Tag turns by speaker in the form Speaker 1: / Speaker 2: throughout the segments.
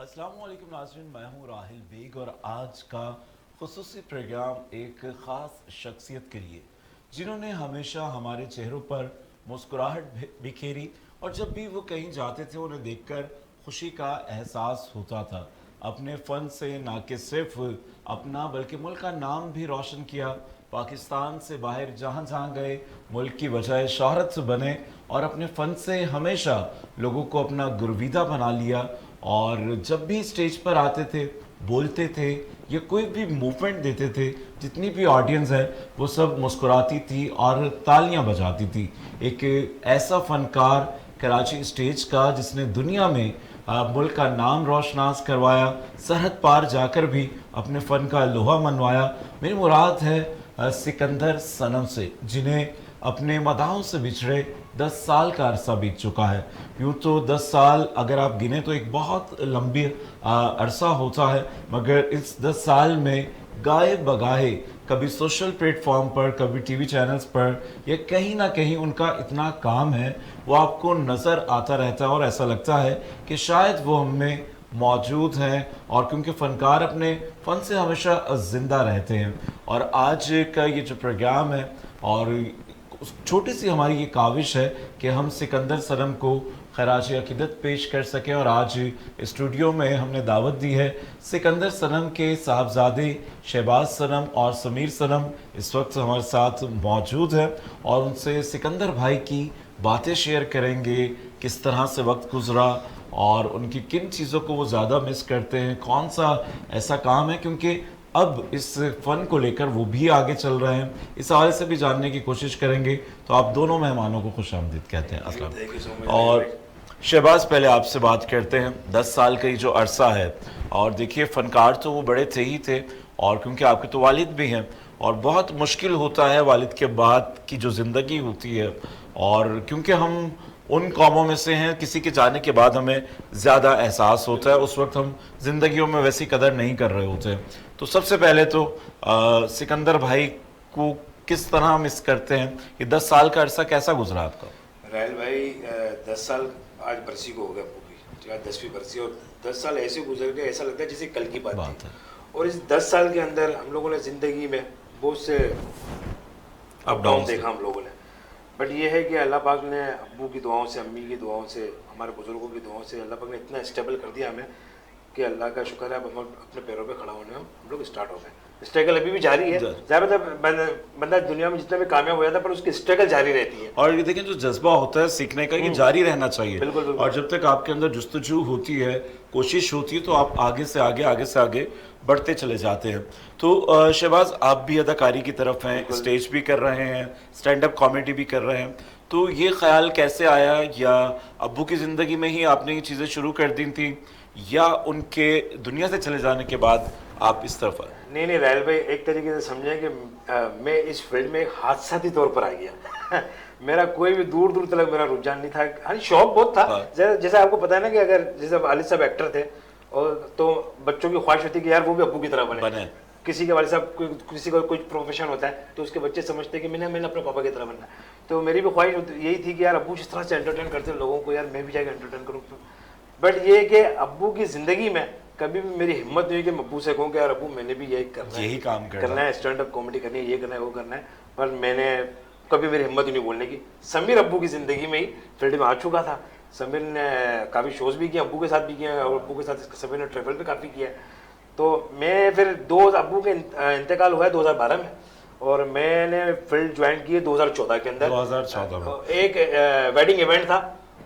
Speaker 1: अस्सलाम वालेकुम नाज़रीन, मैं हूँ राहिल बेग और आज का खुसूसी प्रोग्राम एक ख़ास शख्सियत के लिए जिन्होंने हमेशा हमारे चेहरों पर मुस्कुराहट बिखेरी और जब भी वो कहीं जाते थे उन्हें देखकर खुशी का एहसास होता था। अपने फ़न से ना कि सिर्फ अपना बल्कि मुल्क का नाम भी रोशन किया। पाकिस्तान से बाहर जहाँ जहाँ गए मुल्क की वजह शोहरत बने और अपने फ़न से हमेशा लोगों को अपना गुरविदा बना लिया। और जब भी स्टेज पर आते थे, बोलते थे या कोई भी मूवमेंट देते थे, जितनी भी ऑडियंस है वो सब मुस्कुराती थी और तालियां बजाती थी। एक ऐसा फनकार कराची स्टेज का जिसने दुनिया में मुल्क का नाम रोशनास करवाया, सरहद पार जाकर भी अपने फ़न का लोहा मनवाया। मेरी मुराद है सिकंदर सनम से, जिन्हें अपने मदाहों से बिछड़े 10 साल का अरसा बीत चुका है। यूँ तो 10 साल अगर आप गिने तो एक बहुत लंबी अरसा होता है, मगर इस 10 साल में गाए बगाए कभी सोशल प्लेटफॉर्म पर, कभी टीवी चैनल्स पर, या कहीं ना कहीं उनका इतना काम है वो आपको नज़र आता रहता है और ऐसा लगता है कि शायद वो हम में मौजूद हैं। और क्योंकि फ़नकार अपने फ़न से हमेशा ज़िंदा रहते हैं। और आज का ये जो प्रोग्राम है और छोटी सी हमारी ये काविश है कि हम सिकंदर सनम को खराज अकीदत पेश कर सकें। और आज स्टूडियो में हमने दावत दी है सिकंदर सनम के साहबजादे शहबाज सनम और समीर सनम इस वक्त हमारे साथ मौजूद हैं और उनसे सिकंदर भाई की बातें शेयर करेंगे, किस तरह से वक्त गुजरा और उनकी किन चीज़ों को वो ज़्यादा मिस करते हैं, कौन सा ऐसा काम है, क्योंकि अब इस फ़न को लेकर वो भी आगे चल रहे हैं। इस हवाले से भी जानने की कोशिश करेंगे। तो आप दोनों मेहमानों को खुश आमदीद कहते हैं। अस्सलाम। और शहबाज, पहले आपसे बात करते हैं। 10 साल का ये जो अरसा है, और देखिए फ़नकार तो वो बड़े थे ही थे, और क्योंकि आपके तो वालिद भी हैं और बहुत मुश्किल होता है वालिद के बाद की जो ज़िंदगी होती है, और क्योंकि हम उन कौमों में से हैं किसी के जाने के बाद हमें ज़्यादा एहसास होता है, उस वक्त हम जिंदगियों में वैसी कदर नहीं कर रहे होते। तो सबसे पहले तो सिकंदर भाई को किस तरह मिस करते हैं? ये 10 साल का अरसा कैसा गुजरा आपका?
Speaker 2: राहिल भाई, 10 साल आज बरसी को हो गया पूरी, आज 10वीं बरसी, और 10 साल ऐसे गुजर गए ऐसा लगता है जैसे कल की बात थी।
Speaker 1: है।
Speaker 2: और इस 10 साल के अंदर हम लोगों ने ज़िंदगी में बहुत से अप डाउन देखा हम लोगों ने, बट ये है कि अल्लाह पाक ने अब्बू की दुआओं से, अम्मी की दुआओं से, हमारे बुजुर्गों की दुआओं से अल्लाह पाक ने इतना स्टेबल कर दिया हमें कि अल्लाह का शुक्र है, अब हम अपने पैरों पे खड़ा होने हम लोग स्टार्ट हो गए। स्ट्रगल अभी भी जारी है, ज़्यादातर बंदा दुनिया में जितना भी कामयाब हो जाता है पर उसकी स्ट्रगल जारी रहती है।
Speaker 1: और ये देखें, जो जज्बा होता है सीखने का ये जारी रहना चाहिए।
Speaker 2: बिल्कुल, बिल्कुल।
Speaker 1: और जब तक आपके अंदर जुस्तजू होती है, कोशिश होती है, तो आप आगे से आगे, आगे से आगे बढ़ते चले जाते हैं। तो शहबाज, आप भी अदाकारी की तरफ हैं, स्टेज भी कर रहे हैं, स्टैंड अप कॉमेडी भी कर रहे हैं, तो ये ख्याल कैसे आया? या अब्बू की ज़िंदगी में ही आपने ये चीज़ें शुरू कर दी थी, या उनके दुनिया से चले जाने के बाद आप इस तरफ आए?
Speaker 2: नहीं राहिल भाई, एक तरीके से समझें कि मैं इस फील्ड में एक हादसाती तौर पर आ गया। मेरा कोई भी दूर दूर तक मेरा रुझान नहीं था। हाँ, शौक बहुत था।
Speaker 1: हाँ।
Speaker 2: जैसे आपको पता है ना कि अगर जैसे वालिद साहब एक्टर थे और तो बच्चों की ख्वाहिश होती है कि यार वो भी अब्बू की तरह बने। किसी के वालिद साहब किसी का कोई प्रोफेशन होता है तो उसके बच्चे समझते हैं कि मैंने अपने पापा की तरह बनना। तो मेरी भी ख्वाहिश यही थी कि यार अब्बू जिस तरह से एंटरटेन करते हैं लोगों को, यार मैं भी जाकर एंटरटेन करूँ। बट ये कि अब्बू की ज़िंदगी में कभी भी मेरी हिम्मत नहीं हुई कि मैं अब्बू से कहूँ कि यार अब्बू मैंने भी यही करना है,
Speaker 1: यही काम
Speaker 2: करना है, स्टैंड अप कॉमेडी करनी है, ये करना है, वो करना है। पर मैंने कभी मेरी हिम्मत नहीं बोलने की। समीर अब्बू की ज़िंदगी में ही फील्ड में आ चुका था। समीर ने काफ़ी शोज़ भी किए, अब्बू के साथ भी किए, और अब्बू के साथ समीर ने ट्रैवल भी काफ़ी किया। तो मैं फिर अब्बू के इंतकाल हुआ है 2012 में, और मैंने फील्ड ज्वाइन की 2014 के अंदर।
Speaker 1: 2014 में
Speaker 2: एक वेडिंग इवेंट था,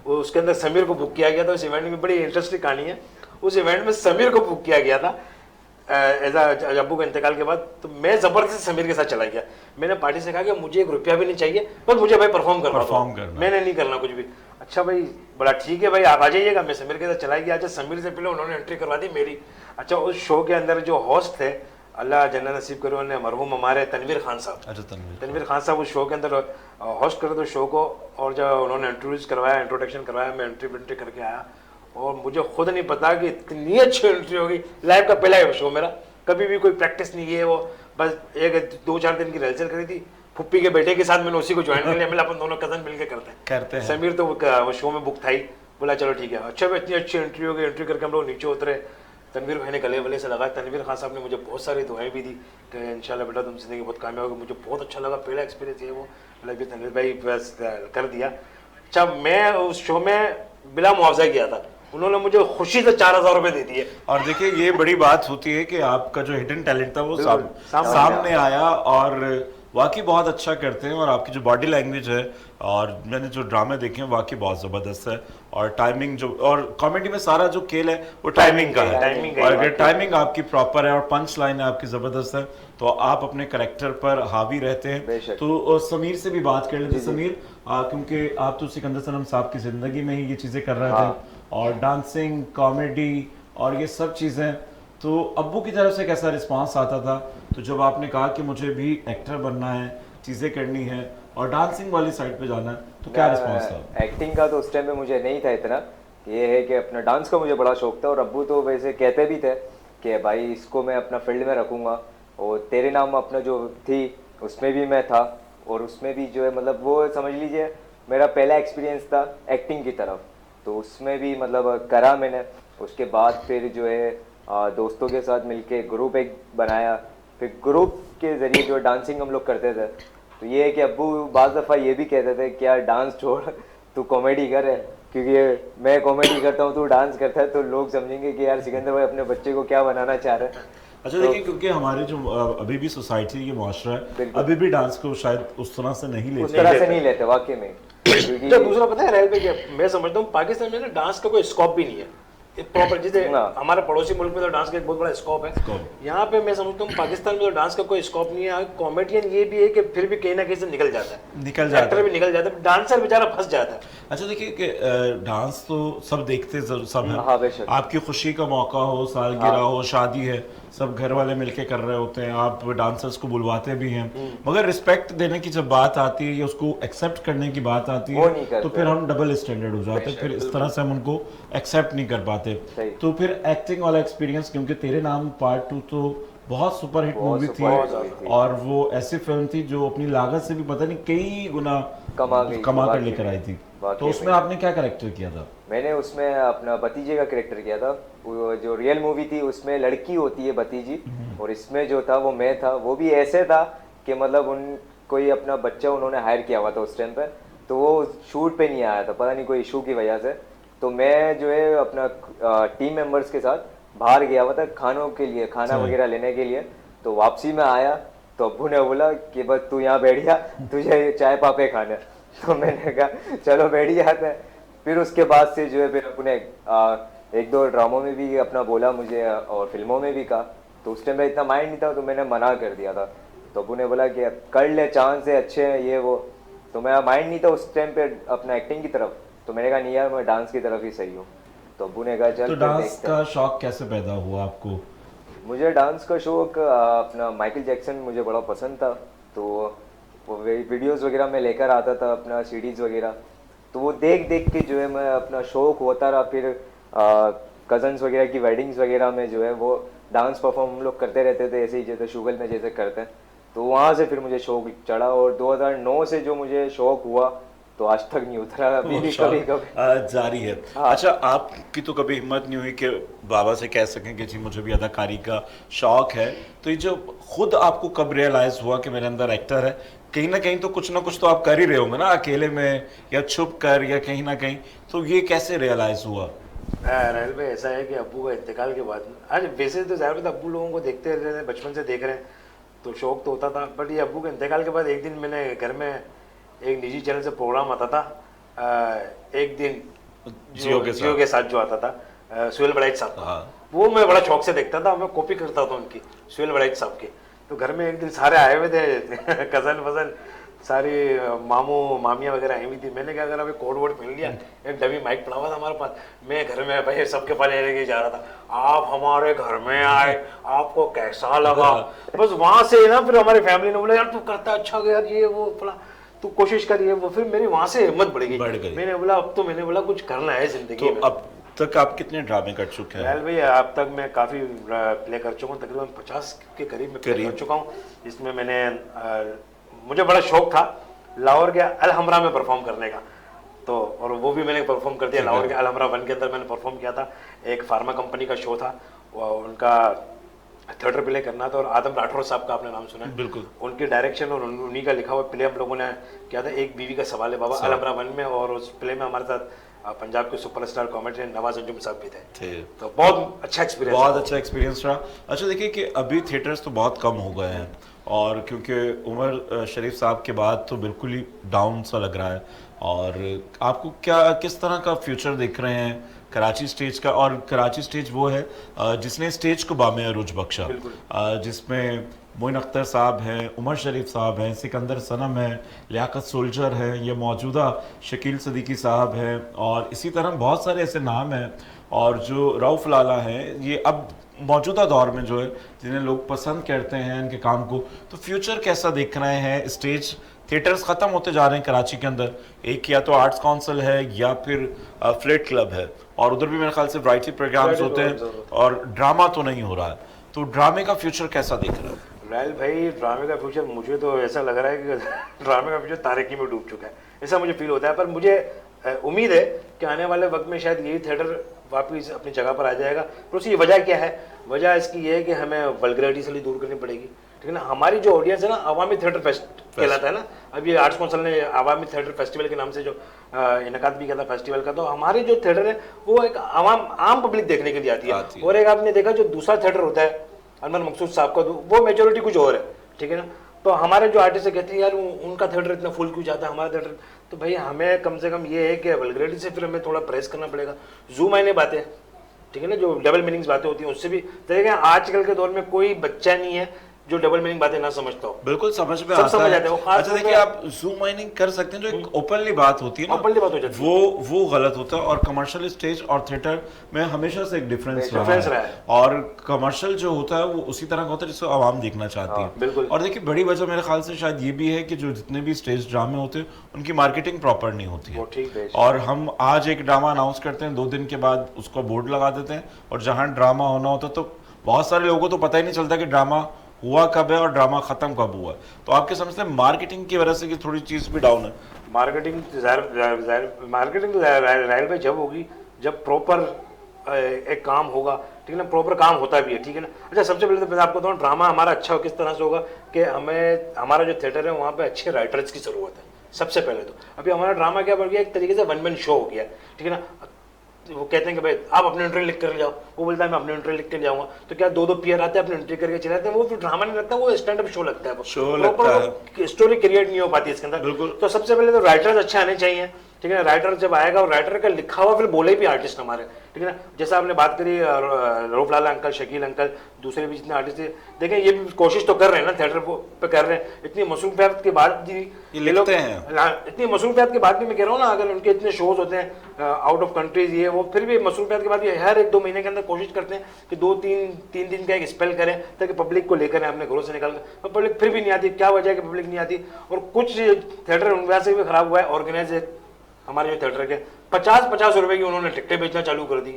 Speaker 2: उसके अंदर समीर को बुक किया गया था। उस इवेंट में बड़ी इंटरेस्टिंग कहानी है। उस इवेंट में समीर को बुक किया गया था अब्बू के इंतकाल के बाद। तो मैं ज़बरदस्ती समीर के साथ चला गया। मैंने पार्टी से कहा कि मुझे 1 रुपया भी नहीं चाहिए, बस मुझे भाई परफॉर्म करना, मैंने नहीं करना कुछ भी। अच्छा भाई, बड़ा ठीक है भाई, आप आ जाइएगा। मैं समीर के साथ चला गया। अच्छा, समीर से पहले उन्होंने एंट्री करवा दी मेरी। अच्छा, उस शो के अंदर जो होस्ट थे, अल्लाह जन्नत नसीब करे उन्हें, मरहूम हमारे तनवीर खान साहब।
Speaker 1: अच्छा,
Speaker 2: तनवीर खान साहब उस शो के अंदर होस्ट करे थे शो को, और जब उन्होंने इंट्रोडक्शन करवाया, मैं एंट्री करके आया, और मुझे खुद नहीं पता कि इतनी अच्छी एंट्री होगी। लाइव का पहला शो मेरा, कभी भी कोई प्रैक्टिस नहीं है, वो बस 1-2-4 दिन की रिहर्सल करी थी। फुप्पी के बेटे के साथ मैंने उसी को ज्वाइन कर लिया। मतलब अपन दोनों कजन मिलकर करते हैं।
Speaker 1: हैं।
Speaker 2: समीर तो वो शो में बुक था ही, बोला चलो ठीक है। अच्छा इतनी अच्छी एंट्री हो गई, एंट्री करके हम लोग नीचे उतरे, तनवीर भाई ने गले वले से लगाया। तनवीर खान साहब ने मुझे बहुत सारी दुआएं भी दी कि इंशाल्लाह बेटा तुम जिंदगी बहुत कामयाब होगी। मुझे बहुत अच्छा लगा, पहला एक्सपीरियंस ये वो मतलब कि तनवीर भाई बस कर दिया। अच्छा मैं उस शो में बिला मुआवजा किया था, उन्होंने मुझे खुशी से 4,000 रुपये दे दिए।
Speaker 1: और देखिए ये बड़ी बात होती है कि आपका जो हिडन टैलेंट था वो सामने आया और वाकई बहुत अच्छा करते हैं। और आपकी जो बॉडी लैंग्वेज है और मैंने जो ड्रामे देखे हैं वाकई बहुत ज़बरदस्त है। और टाइमिंग जो और कॉमेडी में सारा जो खेल है वो टाइमिंग का है। और अगर टाइमिंग आपकी प्रॉपर है और पंच लाइन आपकी ज़बरदस्त है तो आप अपने करेक्टर पर हावी रहते हैं। तो समीर से भी बात कर लेते समीर, क्योंकि आप तो सिकंदर सनम साहब की ज़िंदगी में ही ये चीज़ें कर रहे थे और डांसिंग, कॉमेडी और ये सब चीज़ें, तो अब्बू की तरफ से कैसा रिस्पांस आता था? तो जब आपने कहा कि मुझे भी एक्टर बनना है, चीज़ें करनी है और डांसिंग वाली साइड पे जाना है, तो क्या रिस्पांस था?
Speaker 3: एक्टिंग का तो उस टाइम पे मुझे नहीं था इतना, ये है कि अपना डांस का मुझे बड़ा शौक था। और अब्बू तो वैसे कहते भी थे कि भाई इसको मैं अपना फील्ड में रखूँगा। और तेरे नाम अपना जो थी उसमें भी मैं था, और उसमें भी जो है मतलब वो समझ लीजिए मेरा पहला एक्सपीरियंस था एक्टिंग की तरफ, तो उसमें भी मतलब करा मैंने। उसके बाद फिर जो है दोस्तों के साथ मिलके ग्रुप एक बनाया, फिर ग्रुप के ज़रिए जो डांसिंग हम लोग करते थे। तो ये है कि अब्बू बाज़ दफ़ा ये भी कहते थे कि यार डांस छोड़, तू कॉमेडी कर है, क्योंकि मैं कॉमेडी करता हूँ तू डांस करता है, तो लोग समझेंगे कि यार सिकंदर भाई अपने बच्चे को क्या बनाना चाह रहे हैं।
Speaker 1: अच्छा देखिए, क्योंकि हमारे जो अभी भी सोसाइटी ये मुआशरा है अभी भी डांस को शायद उस तरह से नहीं लेते,
Speaker 3: उस तरह से नहीं लेते वाकई में।
Speaker 2: तो दूसरा पता है रहल भाई क्या, मैं समझता हूँ पाकिस्तान में ना डांस का कोई स्कोप भी नहीं है प्रॉपर। जैसे हमारे पड़ोसी मुल्क में तो डांस का एक बहुत बड़ा स्कोप है, यहाँ पे मैं समझता हूँ पाकिस्तान में तो डांस का कोई स्कोप नहीं है। कॉमेडियन ये भी है कि फिर भी कहीं ना कहीं से निकल जाता है, एक्टर भी निकल जाता है, डांसर बेचारा फंस जाता है।
Speaker 1: अच्छा देखिए कि डांस तो सब देखते सब है।
Speaker 3: हाँ,
Speaker 1: आपकी खुशी का मौका हो, सालगिरह हो, शादी है, सब घर वाले मिलके कर रहे होते हैं, आप डांसर्स को बुलवाते भी हैं, मगर रिस्पेक्ट देने की जब बात आती है या उसको एक्सेप्ट करने की बात आती है तो फिर हम डबल स्टैंडर्ड हो जाते हैं, फिर इस तरह से हम उनको एक्सेप्ट नहीं कर पाते। तो फिर एक्टिंग वाला एक्सपीरियंस, क्योंकि तेरे नाम पार्ट 2 तो बहुत सुपरहिट मूवी थी और वो ऐसी फिल्म थी जो अपनी लागत से भी पता नहीं कई गुना कमा कर लेकर आई थी। तो उसमें आपने क्या कैरेक्टर किया था?
Speaker 3: मैंने उसमें अपना भतीजे का कैरेक्टर किया था। वो जो रियल मूवी थी उसमें लड़की होती है भतीजी, और इसमें जो था वो मैं था। वो भी ऐसे था कि मतलब उन कोई अपना बच्चा उन्होंने हायर किया हुआ था उस टाइम पे, तो वो शूट पे नहीं आया था, पता नहीं कोई इशू की वजह से। तो मैं जो है अपना टीम मेंबर्स के साथ बाहर गया हुआ था खानों के लिए, खाना वगैरह लेने के लिए। तो वापसी में आया तो अब्बू ने बोला कि बस तू यहाँ बैठ जा, तुझे चाय पापे खाने। तो मैंने कहा चलो बैठ जाते हैं। फिर उसके बाद से जो है फिर अब्बू ने एक दो ड्रामों में भी अपना बोला मुझे और फिल्मों में भी कहा। तो उस टाइम में इतना माइंड नहीं था, तो मैंने मना कर दिया था। तो अब्बू ने बोला कि कर ले, चांस है, अच्छे हैं ये वो। तो मेरा माइंड नहीं था उस टाइम पे अपना एक्टिंग की तरफ, तो मैंने कहा नहीं यार मैं डांस की तरफ ही सही हूँ। तो अब्बू ने कहा चल।
Speaker 1: तो डांस का शौक कैसे पैदा हुआ आपको?
Speaker 3: मुझे डांस का शौक अपना माइकल जैक्सन मुझे बड़ा पसंद था, तो वो वीडियोस वगैरह में लेकर आता था अपना सीडीज़ वगैरह। तो वो देख देख के जो है मैं अपना शौक होता रहा। फिर कज़न्स वगैरह की वेडिंग्स वगैरह में जो है वो डांस परफॉर्म हम लोग करते रहते थे, ऐसे ही जैसे शुगल में जैसे करते हैं। तो वहाँ से फिर मुझे शौक चढ़ा, और 2009 से जो मुझे शौक हुआ तो आज तक नहीं उतरा, अभी भी कभी
Speaker 1: जारी है। अच्छा आपकी तो कभी हिम्मत नहीं हुई कि बाबा से कह सकें कि जी मुझे भी अदाकारी का शौक है, तो ये जो खुद आपको कब रियलाइज हुआ कि मेरे अंदर एक्टर है? कहीं ना कहीं तो कुछ तो आप कर ही रहे होंगे ना, अकेले में या छुप कर या कहीं ना कहीं, तो ये कैसे रियलाइज हुआ?
Speaker 2: रहल भाई ऐसा है कि अब्बू का इंतकाल के बाद, आज वैसे तो ज़्यादा अब्बू लोगों को देखते रहे हैं, बचपन से देख रहे हैं तो शौक तो होता था। बट ये अब्बू के इंतकाल के बाद एक दिन मैंने घर में एक निजी चैनल से प्रोग्राम आता था, एक दिन जियो के साथ जो आता था सुहेल बड़ाइच साहब, वो मैं बड़ा शौक से देखता था, मैं कॉपी करता था उनकी, सुहेल बड़ाइच साहब की। तो घर में एक दिन सारे आए हुए थे कज़न वज़न, सारी मामू मामियाँ वगैरह आई हुई थी। मैंने क्या करा, अभी कोड वोड पहन लिया, एक डमी माइक पड़ा हुआ था हमारे पास, मैं घर में भाई सबके पास लेके जा रहा था, आप हमारे घर में आए, आपको कैसा लगा? बस वहाँ से ना फिर हमारी फैमिली ने बोला यार तू करता अच्छा गया, ये वो फला, तू कोशिश करिए। वो फिर मेरी वहाँ से हिम्मत बढ़ गई। मैंने बोला अब तो मैंने बोला कुछ करना है जिंदगी में।
Speaker 1: अब तक आप कितने ड्रामे कर चुके हैं?
Speaker 2: रहल भाई अब तक मैं काफ़ी प्ले कर चुका हूँ, तकरीबन 50 के करीब मैं प्ले कर चुका हूँ। इसमें मैंने मुझे बड़ा शौक था लाहौर के अल हमरा में परफॉर्म करने का, तो और वो भी मैंने परफॉर्म कर दिया लाहौर के अलहमरा 1 के अंदर मैंने परफॉर्म किया था। एक फार्मा कंपनी का शो था, उनका थिएटर प्ले करना था और आदम राठौर साहब का आपने नाम सुना है?
Speaker 1: बिल्कुल।
Speaker 2: उनके डायरेक्शन और उन्हीं का लिखा हुआ प्ले हम लोगों ने किया था, एक बीवी का सवाल है बाबा, अलहमरा 1 में। और उस प्ले में हमारे साथ पंजाब के सुपरस्टार कॉमेडियन नवाज अंजुम साहब भी थे। तो बहुत अच्छा एक्सपीरियंस,
Speaker 1: बहुत अच्छा एक्सपीरियंस रहा। अच्छा देखिए कि अभी थिएटर्स तो बहुत कम हो गए हैं और क्योंकि उमर शरीफ साहब के बाद तो बिल्कुल ही डाउन सा लग रहा है। और आपको क्या किस तरह का फ्यूचर देख रहे हैं कराची स्टेज का? और कराची स्टेज वो है जिसने स्टेज को बामे अरूज बख्शा, जिसमें मोइन अख्तर साहब हैं, उमर शरीफ साहब हैं, सिकंदर सनम है, लियाकत सोल्जर हैं, ये मौजूदा शकील सदीकी साहब हैं और इसी तरह बहुत सारे ऐसे नाम हैं। और जो रऊफ़ लाला हैं, ये अब मौजूदा दौर में जो है जिन्हें लोग पसंद करते हैं इनके काम को। तो फ्यूचर कैसा देख रहे हैं? स्टेज थिएटर्स ख़त्म होते जा रहे हैं कराची के अंदर, एक या तो आर्ट्स काउंसिल है या फिर फ्लेट क्लब है, और उधर भी मेरे ख्याल से वैरायटी प्रोग्राम्स होते हैं और ड्रामा तो नहीं हो रहा है। तो ड्रामे का फ्यूचर कैसा दिख रहा है?
Speaker 2: राहुल भाई, ड्रामे का फ्यूचर मुझे तो ऐसा लग रहा है कि ड्रामे का फ्यूचर तारकी में डूब चुका है, ऐसा मुझे फील होता है। पर मुझे उम्मीद है कि आने वाले वक्त में शायद यही थिएटर वापस अपनी जगह पर आ जाएगा। पर उसकी वजह क्या है? वजह इसकी ये है कि हमें वल्गैरिटी से दूर करनी पड़ेगी, ठीक है ना। हमारी जो ऑडियंस है ना, अवामी थिएटर फेस्ट कहलाता है ना। अब ये आर्ट्स काउंसिल ने अवामी थिएटर फेस्टिवल के नाम से जो इनकाद भी किया था फेस्टिवल का, तो हमारे जो थिएटर है वो एक आम पब्लिक देखने के लिए आती है। और एक आपने देखा जो दूसरा थिएटर होता है अनवर मकसूद साहब का, वो मेजोरिटी कुछ और है, ठीक है ना। तो हमारे जो आर्टिस्ट है कहते हैं यार उनका थिएटर इतना फुल क्यों जाता है, हमारा थिएटर। तो भाई हमें कम से कम ये है कि वल्गैरिटी से फिर हमें थोड़ा प्रेस करना पड़ेगा। जूम आईने बातें, ठीक है ना, जो डबल मीनिंग्स बातें होती हैं उससे भी देखिए आजकल के दौर में कोई बच्चा नहीं है जो डबल मीनिंग बातें ना समझता हो।
Speaker 1: बिल्कुल समझ में आता है। अच्छा देखिए, आप जूम माइनिंग कर सकते हैं, जो एक ओपनली बात होती है ना,
Speaker 2: ओपनली बात हो जाती है,
Speaker 1: वो गलत होता है। और कमर्शियल स्टेज और थिएटर में हमेशा से एक डिफरेंस रहा है। और कमर्शियल जो होता है वो उसी तरह का होता है जिसको आवाम देखना चाहती है।
Speaker 2: बिल्कुल।
Speaker 1: और देखिए बड़ी वजह मेरे ख्याल से शायद ये भी है कि जो जितने भी स्टेज ड्रामे होते हैं उनकी मार्केटिंग प्रॉपर नहीं होती है। और हम आज एक ड्रामा अनाउंस करते हैं, 2 दिन के बाद उसको बोर्ड लगा देते हैं, और जहाँ ड्रामा होना होता है तो बहुत सारे लोगों को तो पता ही नहीं चलता कि ड्रामा हुआ कब है और ड्रामा खत्म कब हुआ। तो आपके समझते हैं मार्केटिंग की वजह से कि थोड़ी चीज भी डाउन है?
Speaker 2: मार्केटिंग मार्केटिंग राइल भाई जब होगी जब प्रॉपर एक काम होगा, ठीक है ना, प्रॉपर काम होता भी है, ठीक है ना। अच्छा सबसे पहले तो मैं आपको बताऊँ ड्रामा हमारा अच्छा किस तरह से होगा कि हमें हमारा जो थिएटर है वहाँ पे अच्छे राइटर्स की जरूरत है सबसे पहले तो। अभी हमारा ड्रामा क्या बढ़ गया, एक तरीके से वन मैन शो हो गया, ठीक है ना। वो कहते हैं कि भाई आप अपने एंट्री लिख कर जाओ, वो बोलता है मैं अपने एंट्री लिख कर जाऊंगा, तो क्या 2-2 पीयर आते हैं अपने एंट्री करके चले जाते हैं। वो फिर ड्रामा नहीं लगता, वो स्टैंड अप शो लगता है, वो
Speaker 1: शो लगता है,
Speaker 2: स्टोरी क्रिएट नहीं हो पाती इसके अंदर।
Speaker 1: बिल्कुल।
Speaker 2: तो सबसे पहले तो राइटर्स अच्छे आने चाहिए, ठीक है। राइटर जब आएगा और राइटर का लिखा हुआ फिर बोले भी आर्टिस्ट हमारे, ठीक है ना। जैसा आपने बात करी रऊफ लाला अंकल, शकील अंकल, दूसरे भी जितने आर्टिस्ट हैं, देखें ये भी कोशिश तो कर रहे हैं ना, थिएटर पे कर रहे हैं। इतनी मसरूफियत के बाद भी
Speaker 1: ये लोग
Speaker 2: इतनी मसरूफियत के बाद भी मैं कह रहा हूँ ना, अगर उनके इतने शोज होते हैं आउट ऑफ कंट्रीज ये वो, फिर भी मसरूफियत के बाद भी हर 1-2 महीने के अंदर कोशिश करते हैं कि 2-3 दिन का एक स्पेल करें ताकि पब्लिक को लेकर अपने घरों से निकल कर। तो पब्लिक फिर भी नहीं आती, क्या वजह है कि पब्लिक नहीं आती। और कुछ थिएटर वैसे भी खराब हुआ है, ऑर्गेनाइज हमारे जो थिएटर के 50-50 रुपए की उन्होंने टिकटें बेचना चालू कर दी।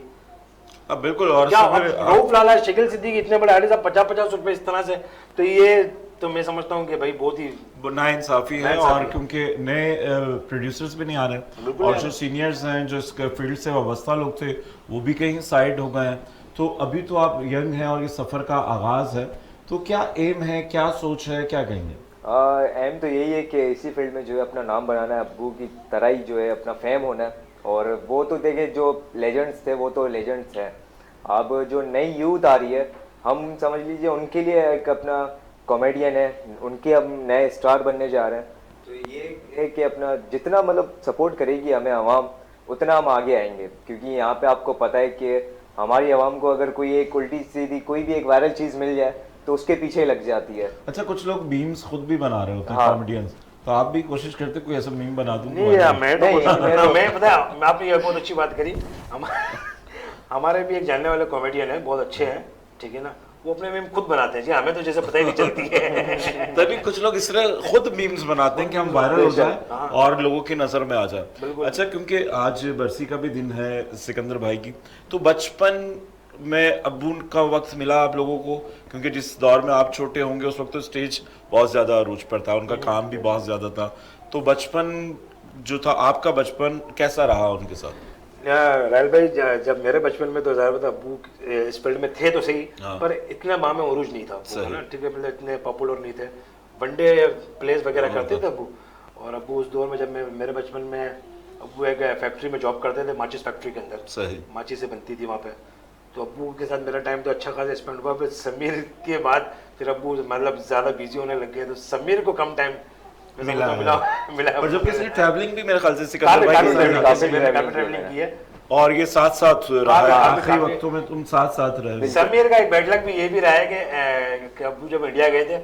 Speaker 1: अब बिल्कुल। और
Speaker 2: रऊफ लाला, शकील सिद्दीकी इतने बड़े आर्टिस्ट 50-50 रुपए इस तरह से, तो ये तो मैं समझता हूँ कि भाई बहुत ही
Speaker 1: नाइंसाफी है। और क्योंकि नए प्रोड्यूसर्स भी नहीं आ रहे और जो सीनियर्स हैं जो इस फील्ड से वाबस्ता लोग थे वो भी कहीं साइड हो गए हैं। तो अभी तो आप यंग हैं और ये सफ़र का आगाज़ है, तो क्या एम है, क्या सोच है, क्या कहेंगे?
Speaker 3: एम तो यही है कि इसी फील्ड में जो है अपना नाम बनाना है, अब्बू की तरह ही जो है अपना फेम होना है। और वो तो देखे जो लेजेंड्स थे वो तो लेजेंड्स हैं, अब जो नई यूथ आ रही है हम समझ लीजिए उनके लिए एक अपना कॉमेडियन है, उनके हम नए स्टार बनने जा रहे हैं। तो ये है कि अपना जितना मतलब सपोर्ट करेगी हमें आवाम उतना हम आगे आएंगे, क्योंकि यहाँ पे आपको पता है कि हमारी आवाम को अगर कोई एक उल्टी सीधी कोई भी एक वायरल चीज़ मिल जाए तो उसके पीछे लग जाती है।
Speaker 1: अच्छा कुछ लोग मीम्स खुद भी बना रहे होते हैं, कॉमेडियंस, तो आप भी कोशिश करते कोई ऐसा मीम बना दूं?
Speaker 2: नहीं यार, मैं पता है आपने ये बहुत अच्छी बात करी। हमारे भी एक जानने वाले कॉमेडियन है, बहुत अच्छे हैं, ठीक है ना, वो अपने मीम खुद बनाते हैं जी, हमें तो जैसे पता ही नहीं चलती है।
Speaker 1: तभी कुछ लोग इस तरह खुद मीम्स बनाते हैं कि हम वायरल हो जाए और लोगों की नजर में आ जाए। अच्छा क्योंकि आज बरसी का भी दिन है सिकंदर भाई की, तो बचपन में अब्बू का वक्त मिला आप लोगों को? क्योंकि जिस दौर में आप छोटे होंगे उस वक्त तो स्टेज बहुत ज़्यादा अरूज पर था, उनका काम भी बहुत ज़्यादा था, तो बचपन जो था आपका बचपन कैसा रहा उनके साथ?
Speaker 2: राहुल भाई, जब मेरे बचपन में तो ज़्यादा अबू इस फील्ड में थे तो सही,
Speaker 1: हाँ।
Speaker 2: पर इतना माँ में उरूज नहीं था अब्बू का
Speaker 1: सही।
Speaker 2: ना, ठीक है, मतलब इतने पॉपुलर नहीं थे, वनडे प्लेस वगैरह
Speaker 1: हाँ,
Speaker 2: करते थे अब्बू। और अब्बू उस दौर में जब मेरे बचपन में, अब्बू एक फैक्ट्री में जॉब करते थे, माचिस फैक्ट्री के अंदर,
Speaker 1: सही।
Speaker 2: माचिस से बनती थी वहाँ पे। तो अब्बू के साथ मेरा टाइम तो अच्छा खासा स्पेंड हुआ। फिर समीर के बाद फिर अब्बू मतलब ज़्यादा बिजी होने लग गए, तो समीर को कम टाइम
Speaker 1: मिला
Speaker 2: मिला।
Speaker 1: और जब किसी ट्रैवलिंग भी मेरे ख्याल से
Speaker 2: काफी
Speaker 1: सिकंदर भाई के साथ
Speaker 3: काफी
Speaker 2: ट्रैवलिंग की है।
Speaker 1: और ये साथ साथ रहा है,
Speaker 2: काफी-
Speaker 1: आखिरी
Speaker 2: काफी-
Speaker 1: वक्तों में तुम साथ साथ रहे।
Speaker 2: समीर का एक बैड लक भी ये भी रहा है कि अब्बू जब इंडिया गए थे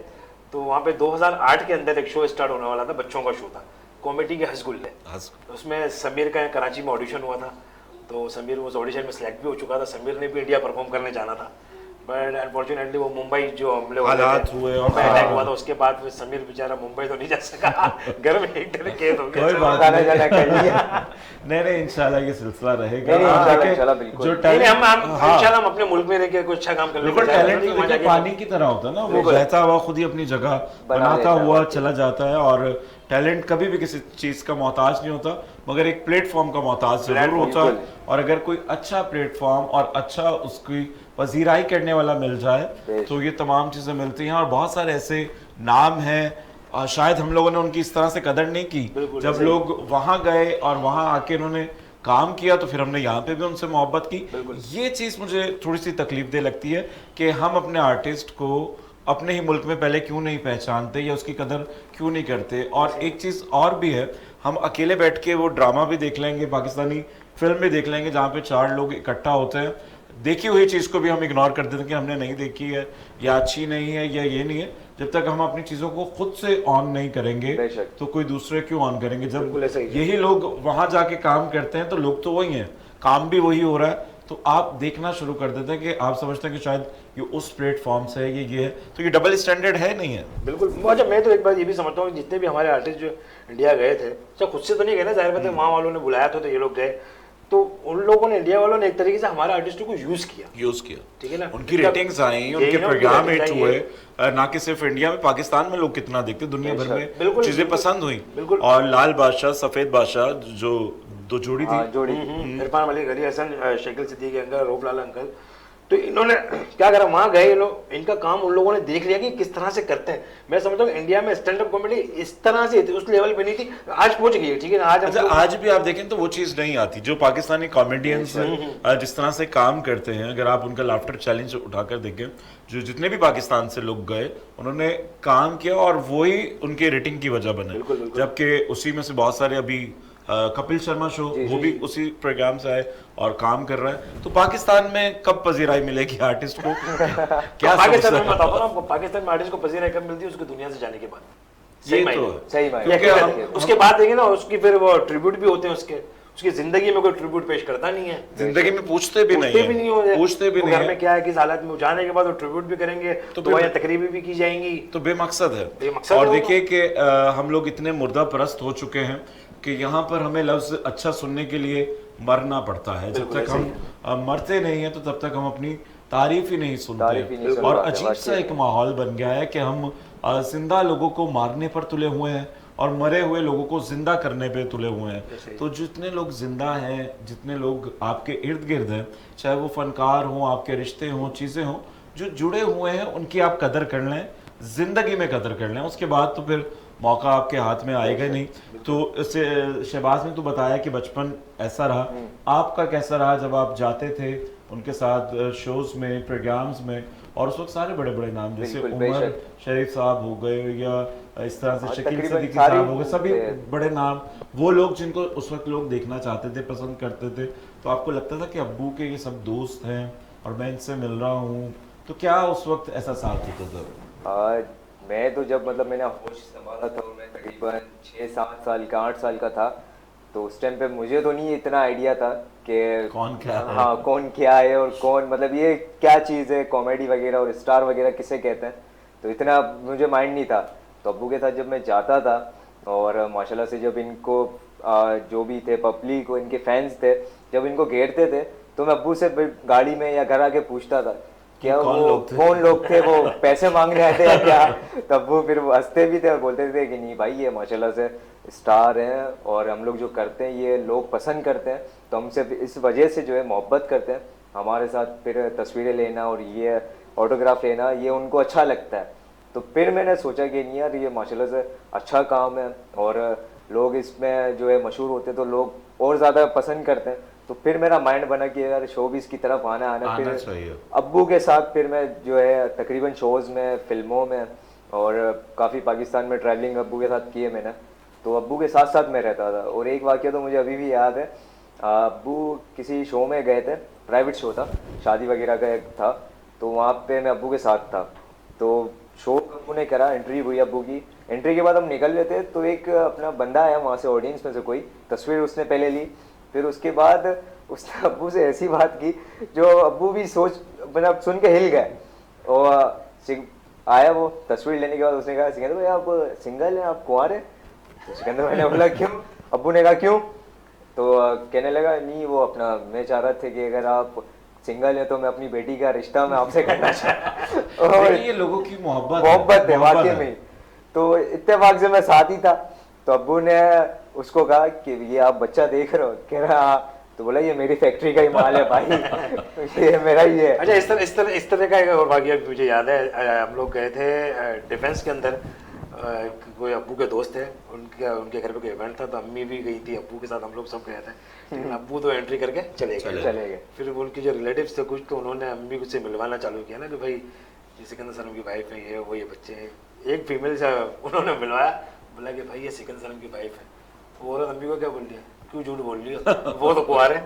Speaker 2: तो वहाँ पे 2008 के अंदर एक शो स्टार्ट होने वाला था, बच्चों का शो था, कॉमेडी के हंसगुल्ले। उसमें समीर का कराची में ऑडिशन हुआ था, तो समीर उस ऑडिशन में सिलेक्ट भी हो चुका था। समीर ने भी इंडिया परफॉर्म करने जाना था, बट अनफॉर्चुनेटली वो मुंबई जो हमले
Speaker 1: हालात हुए और
Speaker 2: मुंबई अटैक हुआ था, उसके बाद फिर समीर बेचारा मुंबई तो नहीं जा सका, घर में एक दिन कैद हो गया।
Speaker 1: कोई बात
Speaker 3: आना जाना कर लिया।
Speaker 1: नहीं इंशाल्लाह ये सिलसिला रहेगा।
Speaker 3: नहीं,
Speaker 1: आप
Speaker 3: इंशाल्लाह,
Speaker 1: देखें,
Speaker 3: इंशाल्लाह, बिल्कुल।
Speaker 1: जो
Speaker 2: नहीं,
Speaker 1: टैलेंट
Speaker 2: हम
Speaker 1: हाँ,
Speaker 2: इंशाल्लाह हम अपने मुल्क में रह के कुछ अच्छा काम कर
Speaker 1: बिल्कुल
Speaker 2: लेंगे।
Speaker 1: टैलेंट तो देखिए पानी की तरह होता है ना, वो
Speaker 2: बिल्कुल।
Speaker 1: बहता हुआ खुद ही अपनी जगह बनाता
Speaker 3: देता है,
Speaker 1: हुआ
Speaker 3: वाकई।
Speaker 1: चला जाता है। और टैलेंट कभी भी किसी चीज का मोहताज नहीं होता, मगर एक प्लेटफॉर्म का मोहताज जरूर
Speaker 2: प्लेटफॉर्म,
Speaker 1: होता है।
Speaker 3: बिल्कुल।
Speaker 1: और अगर कोई अच्छा प्लेटफॉर्म और अच्छा उसकी पजीराई करने वाला मिल जाए
Speaker 3: बेश।
Speaker 1: तो ये तमाम चीजें मिलती हैं। और बहुत सारे ऐसे नाम हैं, शायद हम लोगों ने उनकी इस तरह से कदर नहीं की।
Speaker 2: बिल्कुल,
Speaker 1: जब
Speaker 2: सही।
Speaker 1: लोग वहां गए और वहां आके उन्होंने काम किया तो फिर हमने यहाँ पे भी उनसे मोहब्बत की।
Speaker 2: बिल्कुल।
Speaker 1: ये चीज़ मुझे थोड़ी सी तकलीफ दे लगती है कि हम अपने आर्टिस्ट को अपने ही मुल्क में पहले क्यों नहीं पहचानते या उसकी कदर क्यों नहीं करते। और एक चीज़ और भी है, हम अकेले बैठ के वो ड्रामा भी देख लेंगे, पाकिस्तानी फिल्म भी देख लेंगे जहाँ पे 4 लोग इकट्ठा होते हैं, देखी हुई चीज़ को भी हम इग्नोर कर देते हैं कि हमने नहीं देखी है या अच्छी नहीं है या ये नहीं है। जब तक हम अपनी चीज़ों को खुद से ऑन नहीं करेंगे
Speaker 3: बेशक।
Speaker 1: तो कोई दूसरे क्यों ऑन करेंगे। जब
Speaker 2: बिल्कुल ऐसा ही है।
Speaker 1: यही लोग वहां जाके काम करते हैं तो लोग तो वही हैं, काम भी वही हो रहा है, तो आप देखना शुरू कर देते हैं कि आप समझते हैं कि शायद ये उस प्लेटफॉर्म से है, ये है, तो ये डबल स्टैंडर्ड है नहीं है।
Speaker 2: बिल्कुल। अच्छा, मैं तो एक बात ये भी समझता हूँ, जितने भी हमारे आर्टिस्ट जो इंडिया गए थे, चाहे खुद से तो नहीं गए ना, जाहिर बात है वहाँ वालों ने बुलाया था तो ये लोग गए, तो उन लोगों ने, इंडिया वालों ने एक तरीके से हमारे आर्टिस्टों को यूज किया,
Speaker 1: यूज किया,
Speaker 2: ठीक है ना,
Speaker 1: उनकी रेटिंग्स आई,
Speaker 2: यही
Speaker 1: उनके
Speaker 2: ना,
Speaker 1: प्रोग्राम
Speaker 2: उनकी
Speaker 1: हिट
Speaker 2: ratings
Speaker 1: हुए,
Speaker 2: आई
Speaker 1: ना कि सिर्फ इंडिया में, पाकिस्तान में लोग कितना देखते, दुनिया भर में
Speaker 2: बिल्कुल,
Speaker 1: चीजें
Speaker 2: बिल्कुल,
Speaker 1: पसंद हुई।
Speaker 2: बिल्कुल।
Speaker 1: और लाल बादशाह सफेद बादशाह जो दो जोड़ी
Speaker 3: हाँ,
Speaker 1: थी,
Speaker 3: जोड़ी।
Speaker 2: इरफान मलिक, अली हसन, शकील सिद्दीकी अंकल, रूपलाल अंकल, तो इन्होंने क्या करा, वहाँ गए लोग, इनका काम उन लोगों ने देख लिया कि किस तरह से करते हैं। मैं समझता हूँ इंडिया में स्टैंड अप कॉमेडी इस तरह से उस लेवल पे नहीं थी, आज पहुंच गई है, ठीक है ना। आज
Speaker 1: अच्छा
Speaker 2: हम
Speaker 1: आज भी आप देखें तो वो चीज नहीं आती जो पाकिस्तानी कॉमेडियंस जिस तरह से काम करते हैं। अगर आप उनका लाफ्टर चैलेंज उठाकर देखें, जो जितने भी पाकिस्तान से लोग गए उन्होंने काम किया और वही उनके रेटिंग की वजह बने।
Speaker 2: बिल्कुल, बिल्कुल।
Speaker 1: जबकि उसी में से बहुत सारे अभी कपिल शर्मा शो, वो भी उसी प्रोग्राम से आए और काम कर रहा है। तो पाकिस्तान में कब पजीराई मिलेगी आर्टिस्ट को? क्या
Speaker 2: पाकिस्तान में
Speaker 1: समस्या?
Speaker 2: बताता हूँ आपको, पाकिस्तान में आर्टिस्ट को पसीना कब मिलती है, उसकी दुनिया से जाने के बाद।
Speaker 1: ये
Speaker 2: सही
Speaker 1: तो
Speaker 2: मायने
Speaker 1: है।
Speaker 2: में।
Speaker 3: सही
Speaker 2: या
Speaker 3: मायने
Speaker 1: क्योंकि
Speaker 3: में।
Speaker 1: हम-
Speaker 2: उसके बाद देंगे ना, उसकी फिर वो ट्रिब्यूट भी होते हैं, उसकी जिंदगी में कोई ट्रिब्यूट पेश करता नहीं है,
Speaker 1: जिंदगी में पूछते भी नहीं
Speaker 2: पूछते भी नहीं हो,
Speaker 1: है, पूछते भी
Speaker 2: वो
Speaker 1: नहीं
Speaker 2: घर में
Speaker 1: है,
Speaker 2: क्या है, किस हालत में, जाने के बाद वो ट्रिब्यूट भी करेंगे,
Speaker 1: तो
Speaker 2: तो वहाँ तकरीबें भी की जाएंगी।
Speaker 1: तो बेमकसद है।
Speaker 2: बेमकसद
Speaker 1: और
Speaker 2: है वो
Speaker 1: देखिए कि हम लोग इतने मुर्दा परस्त हो चुके हैं कि यहाँ पर हमें लफ्ज अच्छा सुनने के लिए मरना पड़ता है। जब
Speaker 2: बिल्कुल
Speaker 1: तक हम मरते नहीं हैं तो तब तक हम अपनी तारीफ ही नहीं
Speaker 3: तारीफ ही नहीं
Speaker 1: सुनते।
Speaker 3: सुन
Speaker 1: और
Speaker 3: पाते,
Speaker 1: अजीब सा
Speaker 3: वाकई
Speaker 1: एक
Speaker 3: में।
Speaker 1: माहौल बन गया है कि हम जिंदा लोगों को मारने पर तुले हुए हैं और मरे हुए लोगों को जिंदा करने पे तुले हुए हैं। तो जितने लोग जिंदा हैं, जितने लोग आपके इर्द गिर्द हैं, चाहे वो फनकार हों, आपके रिश्ते हों, चीज़ें हों, जो जुड़े हुए हैं, उनकी आप कदर कर लें, जिंदगी में कदर कर लें। उसके बाद तो फिर मौका आपके हाथ में आएगा ही नहीं। तो इससे शहबाज ने तो बताया कि बचपन ऐसा रहा, आपका कैसा रहा जब आप जाते थे उनके साथ शोज में, प्रोग्राम्स में? और उस वक्त सारे बड़े बड़े नाम जैसे
Speaker 3: बिल्कुल,
Speaker 1: उमर
Speaker 3: बेशक।
Speaker 1: शरीफ साहब हो गए या इस तरह से
Speaker 3: हाँ,
Speaker 1: शकील
Speaker 3: तकरीबन
Speaker 1: सिद्दीकी
Speaker 3: सारी
Speaker 1: साहब हो गए, सभी
Speaker 3: थे।
Speaker 1: बड़े नाम, वो लोग जिनको उस वक्त लोग देखना चाहते थे, पसंद करते थे। तो आपको लगता था कि अब्बू के ये सब दोस्त हैं और मैं इनसे मिल रहा हूँ, तो क्या उस वक्त ऐसा साथ होता था?
Speaker 3: मैं तो जब मतलब मैंने होश संभाला था, मैं तकरीबन 6-7 साल का, 8 साल का था, तो उस टाइम पे मुझे तो नहीं इतना आइडिया था कि
Speaker 1: कौन क्या है?
Speaker 3: हाँ, कौन क्या है और कौन मतलब ये क्या चीज़ है, कॉमेडी वगैरह और स्टार वगैरह किसे कहते हैं, तो इतना मुझे माइंड नहीं था। तो अब्बू के साथ जब मैं जाता था और माशाल्लाह से जब इनको जो भी थे पब्लिक, इनके फैंस थे, जब इनको घेरते थे तो मैं अब्बू से गाड़ी में या घर आके पूछता था क्या
Speaker 1: कौन
Speaker 3: वो
Speaker 1: लोग थे?
Speaker 3: कौन लोग थे, वो पैसे मांगने आते हैं क्या? तब वो फिर वो हंसते भी थे और बोलते थे कि नहीं भाई ये माशाल्लाह से स्टार हैं और हम लोग जो करते हैं ये लोग पसंद करते हैं, तो हमसे इस वजह से जो है मोहब्बत करते हैं हमारे साथ, फिर तस्वीरें लेना और ये ऑटोग्राफ लेना ये उनको अच्छा लगता है। तो फिर मैंने सोचा कि नहीं यार ये माशाल्लाह से अच्छा काम है और लोग इसमें जो है मशहूर होते हैं तो लोग और ज़्यादा पसंद करते हैं। तो फिर मेरा माइंड बना कि यार शोबिस की तरफ आना फिर
Speaker 1: चाहिए।
Speaker 3: अब्बू के साथ फिर मैं जो है तकरीबन शोज़ में, फिल्मों में और काफ़ी पाकिस्तान में ट्रैवलिंग अब्बू के साथ की है मैंने। तो अब्बू के साथ साथ मैं रहता था और एक वाक़या तो मुझे अभी भी याद है, अब्बू किसी शो में गए थे, प्राइवेट शो था, शादी वगैरह का एक था, तो वहाँ पे मैं अब्बू के साथ था। तो शो अब्बू ने करा, एंट्री हुई अब्बू की, एंट्री के बाद हम निकल रहे थे तो एक अपना बंदा आया वहाँ से ऑडियंस में से, कोई तस्वीर उसने पहले ली, फिर उसके बाद उसने अब्बू से ऐसी बात की जो अब्बू भी सोच मतलब सुन के हिल गए। और आया वो तस्वीर लेने के बाद उसने कहा सिकंदर भाई आप सिंगल हैं, आप कुंवार हैं? तो सिकंदर भाई ने बोला क्यों? अब्बू ने कहा क्यों? तो कहने लगा नहीं वो अपना मैं चाह रहा था कि अगर आप सिंगल है तो मैं अपनी बेटी का रिश्ता मैं आपसे करना चाहता हूँ। और
Speaker 1: ये लोगों की मोहब्बत
Speaker 3: मोहब्बत है वाकई में। तो इत्तेफाक से मैं साथ ही था, तो अब्बू ने उसको कहा कि ये आप बच्चा देख रहे हो? कह रहा हाँ। तो बोला ये मेरी फैक्ट्री का ही माल है भाई, ये मेरा ही है।
Speaker 2: अच्छा, इस तरह का एक और वाकया मुझे याद है। हम लोग गए थे डिफेंस के अंदर, कोई अब्बू के दोस्त थे, उनके घर पे कोई इवेंट था, तो अम्मी भी गई थी, अब्बू के साथ हम लोग सब गए थे, लेकिन अब्बू तो एंट्री करके चले गए। फिर उनके जो रिलेटिव्स थे कुछ, तो उन्होंने अम्मी से मिलवाना चालू किया ना कि भाई ये सिकंदर सनम की वाइफ है, ये वो ये बच्चे हैं। एक फीमेल से उन्होंने मिलवाया, बोला कि भाई ये सिकंदर सनम की वाइफ है। वो औरत अम्मी को क्या बोल दिया, क्यों झूठ बोल रही हो, वो तो कुंवार है।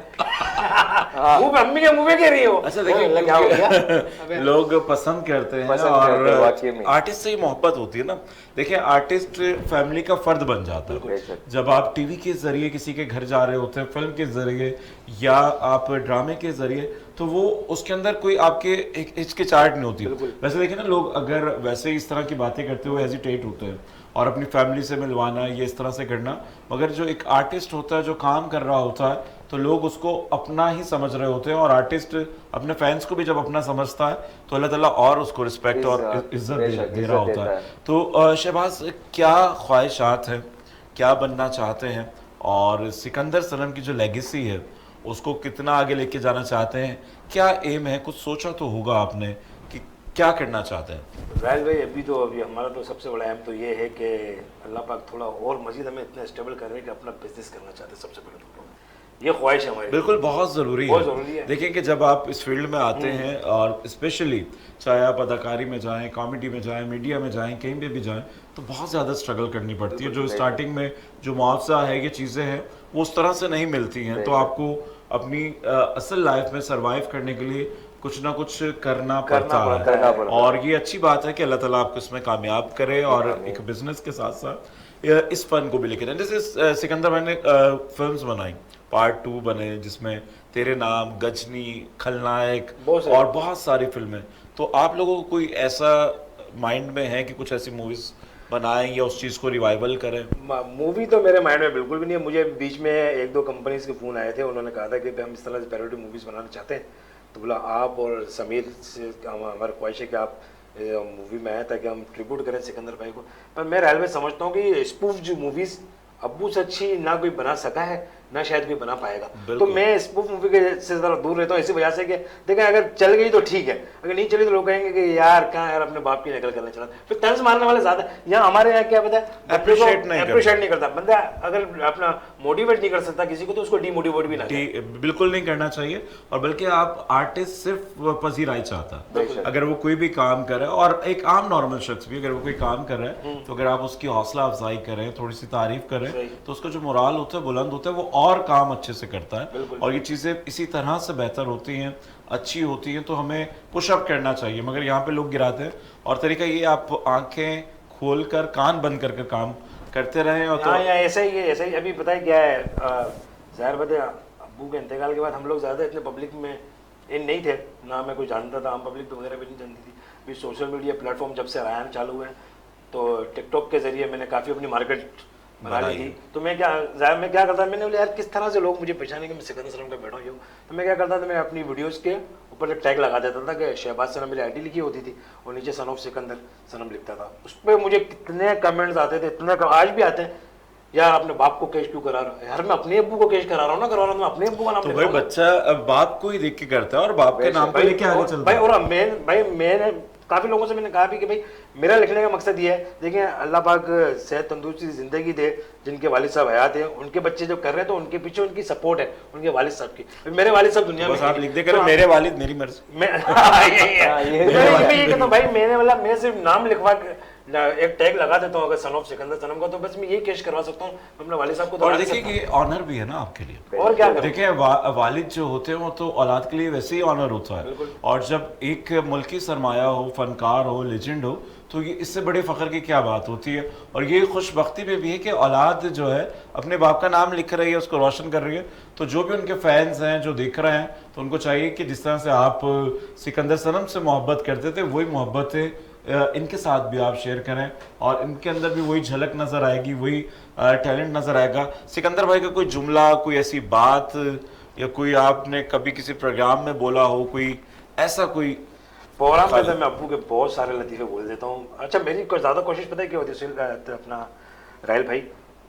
Speaker 2: मुंह पे अम्मी के मुंह पे कह रही हो।
Speaker 1: अच्छा देखिए
Speaker 2: क्या हो गया?
Speaker 1: लोग पसंद करते हैं और आर्टिस्ट से ही मोहब्बत होती है ना। देखिए आर्टिस्ट फैमिली का फर्द बन जाता है। जब आप टीवी के जरिए किसी के घर जा रहे होते हैं, फिल्म के जरिए या आप ड्रामे के जरिए, तो वो उसके अंदर कोई आपके एक हिचकिचाहट नहीं होती। वैसे देखिए ना, लोग अगर वैसे इस तरह की बातें करते हुए हेजिटेट होते हैं और अपनी फैमिली से मिलवाना ये इस तरह से करना, मगर जो एक आर्टिस्ट होता है जो काम कर रहा होता है तो लोग उसको अपना ही समझ रहे होते हैं। और आर्टिस्ट अपने फैंस को भी जब अपना समझता है तो अल्लाह ताला और उसको रिस्पेक्ट और इज्जत दे रहा होता है। तो शहबाज, क्या ख्वाहिशात हैं, क्या बनना चाहते हैं, और सिकंदर सनम की जो लेगेसी है उसको कितना आगे लेके जाना चाहते हैं? क्या एम है? कुछ सोचा तो होगा आपने कि क्या करना चाहते हैं?
Speaker 2: राहिल भाई, अभी हमारा तो सबसे बड़ा एम तो ये है कि अल्लाह पाक थोड़ा और मजीद हमें इतना स्टेबल कर रहे हैं कि अपना बिजनेस करना चाहते हैं। सबसे पहले तो ये ख्वाहिश है हमारी।
Speaker 1: बिल्कुल, बहुत ज़रूरी है। देखिए कि जब आप इस फील्ड में आते हैं और स्पेशली चाहे आप अदाकारी में जाएं, कॉमेडी में जाएं, मीडिया में जाएं, कहीं पे भी जाएं, तो बहुत ज़्यादा स्ट्रगल करनी पड़ती है। जो स्टार्टिंग में जो मुआवजा है, ये चीज़ें हैं, वो उस तरह से नहीं मिलती हैं। तो आपको अपनी असल लाइफ में सर्वाइव करने के लिए कुछ ना कुछ करना पड़ता है। और ये अच्छी बात है कि अल्लाह ताला आपको इसमें कामयाब करे और एक बिजनेस के साथ साथ इस फन को भी लेके जाए। जैसे सिकंदर भाई ने फिल्म्स बनाई, पार्ट 2 बने जिसमें तेरे नाम, गजनी, खलनायक और बहुत सारी फिल्में। तो आप लोगों को कोई ऐसा माइंड में है कि कुछ ऐसी मूवीज बनाएं या उस चीज़ को रिवाइवल करें?
Speaker 2: मूवी तो मेरे माइंड में बिल्कुल भी नहीं है। मुझे बीच में 1-2 कंपनीज के फ़ोन आए थे, उन्होंने कहा था कि हम इस तरह से पैरोडी मूवीज़ बनाना चाहते हैं। तो बोला आप और समीर से हमारी ख्वाहिश है कि आप मूवी में आए ताकि हम ट्रिब्यूट करें सिकंदर भाई को। पर मैं राइल में समझता हूँ कि स्पूफ जो मूवीज़ अब्बू से अच्छी ना कोई बना सका है, ना शायद कोई बना पाएगा। तो मैं स्पूफ मूवी के से ज़रा दूर रहता हूँ इसी वजह से कि देखें अगर चल गई तो ठीक है, अगर नहीं चली तो लोग कहेंगे कि यार कहाँ यार अपने बाप की नकल करना चला, फिर तंज मारने वाले ज़्यादा। यहाँ हमारे यहाँ क्या पता है, अप्रिशिएट नहीं करता बंदा। अगर अपना मोटिवेट नहीं कर सकता किसी को तो उसको डीमोटिवेट भी ना
Speaker 1: बिल्कुल नहीं करना चाहिए। और बल्कि आप आर्टिस्ट सिर्फ पजीराई चाहता, अगर वो कोई भी काम करे, और एक आम नॉर्मल शख्स भी अगर वो कोई काम कर रहा है तो अगर आप उसकी हौसला अफजाई करें, थोड़ी सी तारीफ करें, तो उसका जो मोराल होता है बुलंद होता है, वो और काम अच्छे से करता है। और ये चीज़ें इसी तरह से बेहतर होती हैं, अच्छी होती हैं, तो हमें पुशअप करना चाहिए। मगर यहाँ पे लोग गिराते हैं, और तरीका ये आप आंखें खोल कर कान बंद कर काम करते रहें। और तो
Speaker 2: ऐसा ही अभी पता है क्या है, ज़ाहिर बात है अब्बू के इंतकाल के बाद हम लोग ज़्यादा इतने पब्लिक में इन नहीं थे, ना मैं कोई जानता था, आम पब्लिक तो वगैरह भी नहीं जानती थी। अभी सोशल मीडिया प्लेटफॉर्म जब से आया चालू हुए तो टिकटॉक के जरिए मैंने काफ़ी अपनी मार्केट बना ली थी। तो मैं क्या करता, मैंने बोला यार किस तरह से लोग मुझे पहचानेंगे, मैं सिकंदर सनम का बैठा हूँ। तो मैं क्या करता था, मैं अपनी वीडियोस के ऊपर एक टैग लगा देता था कि शहबाज सनम मेरी आईडी लिखी होती थी और नीचे सन ऑफ सिकंदर सनम लिखता था। उस पर मुझे कितने कमेंट्स आते थे, आज भी आते हैं, यार अपने बाप को केस क्यों करा रहा हूँ? यार मैं अपने अब्बू को केस करा रहा हूँ ना, करवा रहा हूँ, मैं अपने अब्बू का नाम
Speaker 1: तो भाई बच्चा अब बाप को ही देख के करता है और बाप के नाम पे लेके आगे चलता
Speaker 2: भाई।
Speaker 1: है।
Speaker 2: और मैंने काफी लोगों से मैंने कहा भी कि भाई मेरा लिखने का मकसद ये है, देखिए अल्लाह पाक सेहत तंदुरुस्ती जिंदगी दे, जिनके वालिद साहब हयात हैं उनके बच्चे जो कर रहे हैं तो उनके पीछे उनकी सपोर्ट है, उनके वालिद साहब की। मेरे वालिद साहब दुनिया में
Speaker 1: बस आप लिख दे कर मेरे वालिद मेरी मर्जी।
Speaker 2: मैं ये कहता हूँ भाई, मैं सिर्फ नाम लिखवा एक टैग लगा देता हूँ अगर सन ऑफ सिकंदर सनम का, तो बस मैं ये केस करवा सकता हूँ अपने वालिद साहब को।
Speaker 1: और देखिए ये ऑनर भी है ना आपके लिए।
Speaker 2: और क्या
Speaker 1: देखिए वालिद जो होते हैं वो तो औलाद के लिए वैसे ही ऑनर होता है, और जब एक मुल्की सरमाया हो, फनकार हो, लेजेंड हो, तो ये इससे बड़े फ़ख्र की क्या बात होती है। और ये खुशबख्ती में भी है कि औलाद जो है अपने बाप का नाम लिख रही है, उसको रोशन कर रही है। तो जो भी उनके फैंस हैं जो देख रहे हैं, तो उनको चाहिए कि जिस तरह से आप सिकंदर सनम से मोहब्बत करते थे, वही मोहब्बतें इनके साथ भी आप शेयर करें, और इनके अंदर भी वही झलक नज़र आएगी, वही टैलेंट नज़र आएगा। सिकंदर भाई का कोई जुमला, कोई ऐसी बात, या कोई आपने कभी किसी प्रोग्राम में बोला हो, कोई ऐसा कोई
Speaker 2: प्रोग्राम में तो मैं अब्बू के बहुत सारे लतीफ़े बोल देता हूँ। अच्छा मेरी कुछ ज़्यादा कोशिश पता है क्या होती है अपना राहिल भाई,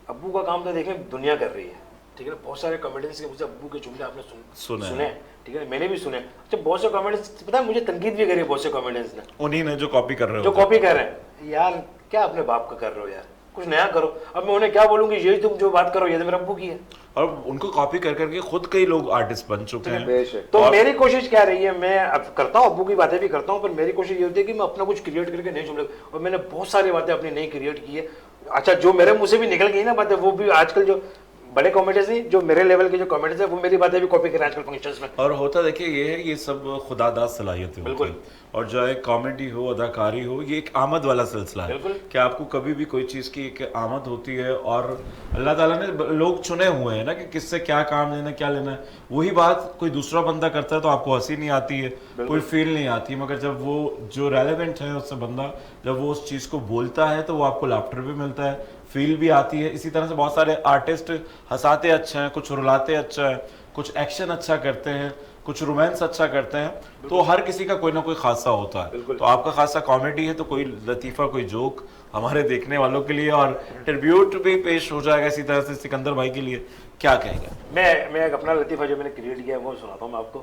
Speaker 2: अब्बू का काम तो देखें दुनिया कर रही है, ठीक है ना। बहुत सारे कॉमेडियंस के मुझे अब्बू के जुमले आपने सुने, ठीक है, मैंने भी सुने। अच्छा बहुत से कॉमेडियंस पता है मुझे तनकीद भी करी बहुत से कॉमेडियंस ने,
Speaker 1: उन्हीं ने जो कॉपी कर रहे हो,
Speaker 2: जो कॉपी कर रहे हैं। यार क्या अपने बाप का कर रहे हो यार, कुछ नया करो। अब मैं उन्हें क्या बोलूंगी, यही तुम जो बात करो ये तो मेरे अब्बू की है।
Speaker 1: और उनको कॉपी कर करके खुद कई लोग आर्टिस्ट बन चुके हैं।
Speaker 2: तो मेरी कोशिश क्या रही है, मैं अब करता हूँ अब्बू की बातें भी करता हूँ, पर मेरी कोशिश ये होती है कि मैं अपना कुछ क्रिएट करके नहीं जुमले, और मैंने बहुत सारी बातें अपनी नई क्रिएट की है। अच्छा जो मेरे मुंह से भी निकल गई ना बातें, वो भी आजकल जो बड़े कॉमेडियंस नहीं, जो मेरे लेवल के जो कॉमेडियंस है, वो मेरी बातें भी कॉपी कर रहे हैं आजकल फंक्शंस में।
Speaker 1: और होता देखिए ये है, ये सब खुदादाद सलाहियतें होती हैं। और चाहे कॉमेडी हो, अदाकारी हो, ये एक आमद वाला सिलसिला है कि आपको कभी भी कोई चीज़ की एक आमद होती है, और अल्लाह ताला ने लोग चुने हुए हैं ना कि किससे क्या काम लेना, क्या लेना है। वही बात कोई दूसरा बंदा करता है तो आपको हंसी नहीं आती है, कोई फील नहीं आती, मगर जब वो जो रेलेवेंट है उससे बंदा जब वो उस चीज़ को बोलता है तो वो आपको लाफ्टर भी मिलता है, फील भी आती है। इसी तरह से बहुत सारे आर्टिस्ट हंसाते अच्छा हैं, कुछ रुलाते अच्छा है, कुछ एक्शन अच्छा करते हैं, कुछ रोमांस अच्छा करते हैं, तो हर किसी का कोई ना कोई खासा होता है। तो आपका खासा कॉमेडी है, तो कोई लतीफ़ा, कोई जोक हमारे देखने वालों के लिए, और ट्रिब्यूट भी पेश हो जाएगा इसी तरह से सिकंदर भाई के लिए। क्या कहेंगे?
Speaker 2: मैं एक अपना लतीफ़ा जो मैंने क्रिएट किया है वो सुनाता हूँ मैं आपको,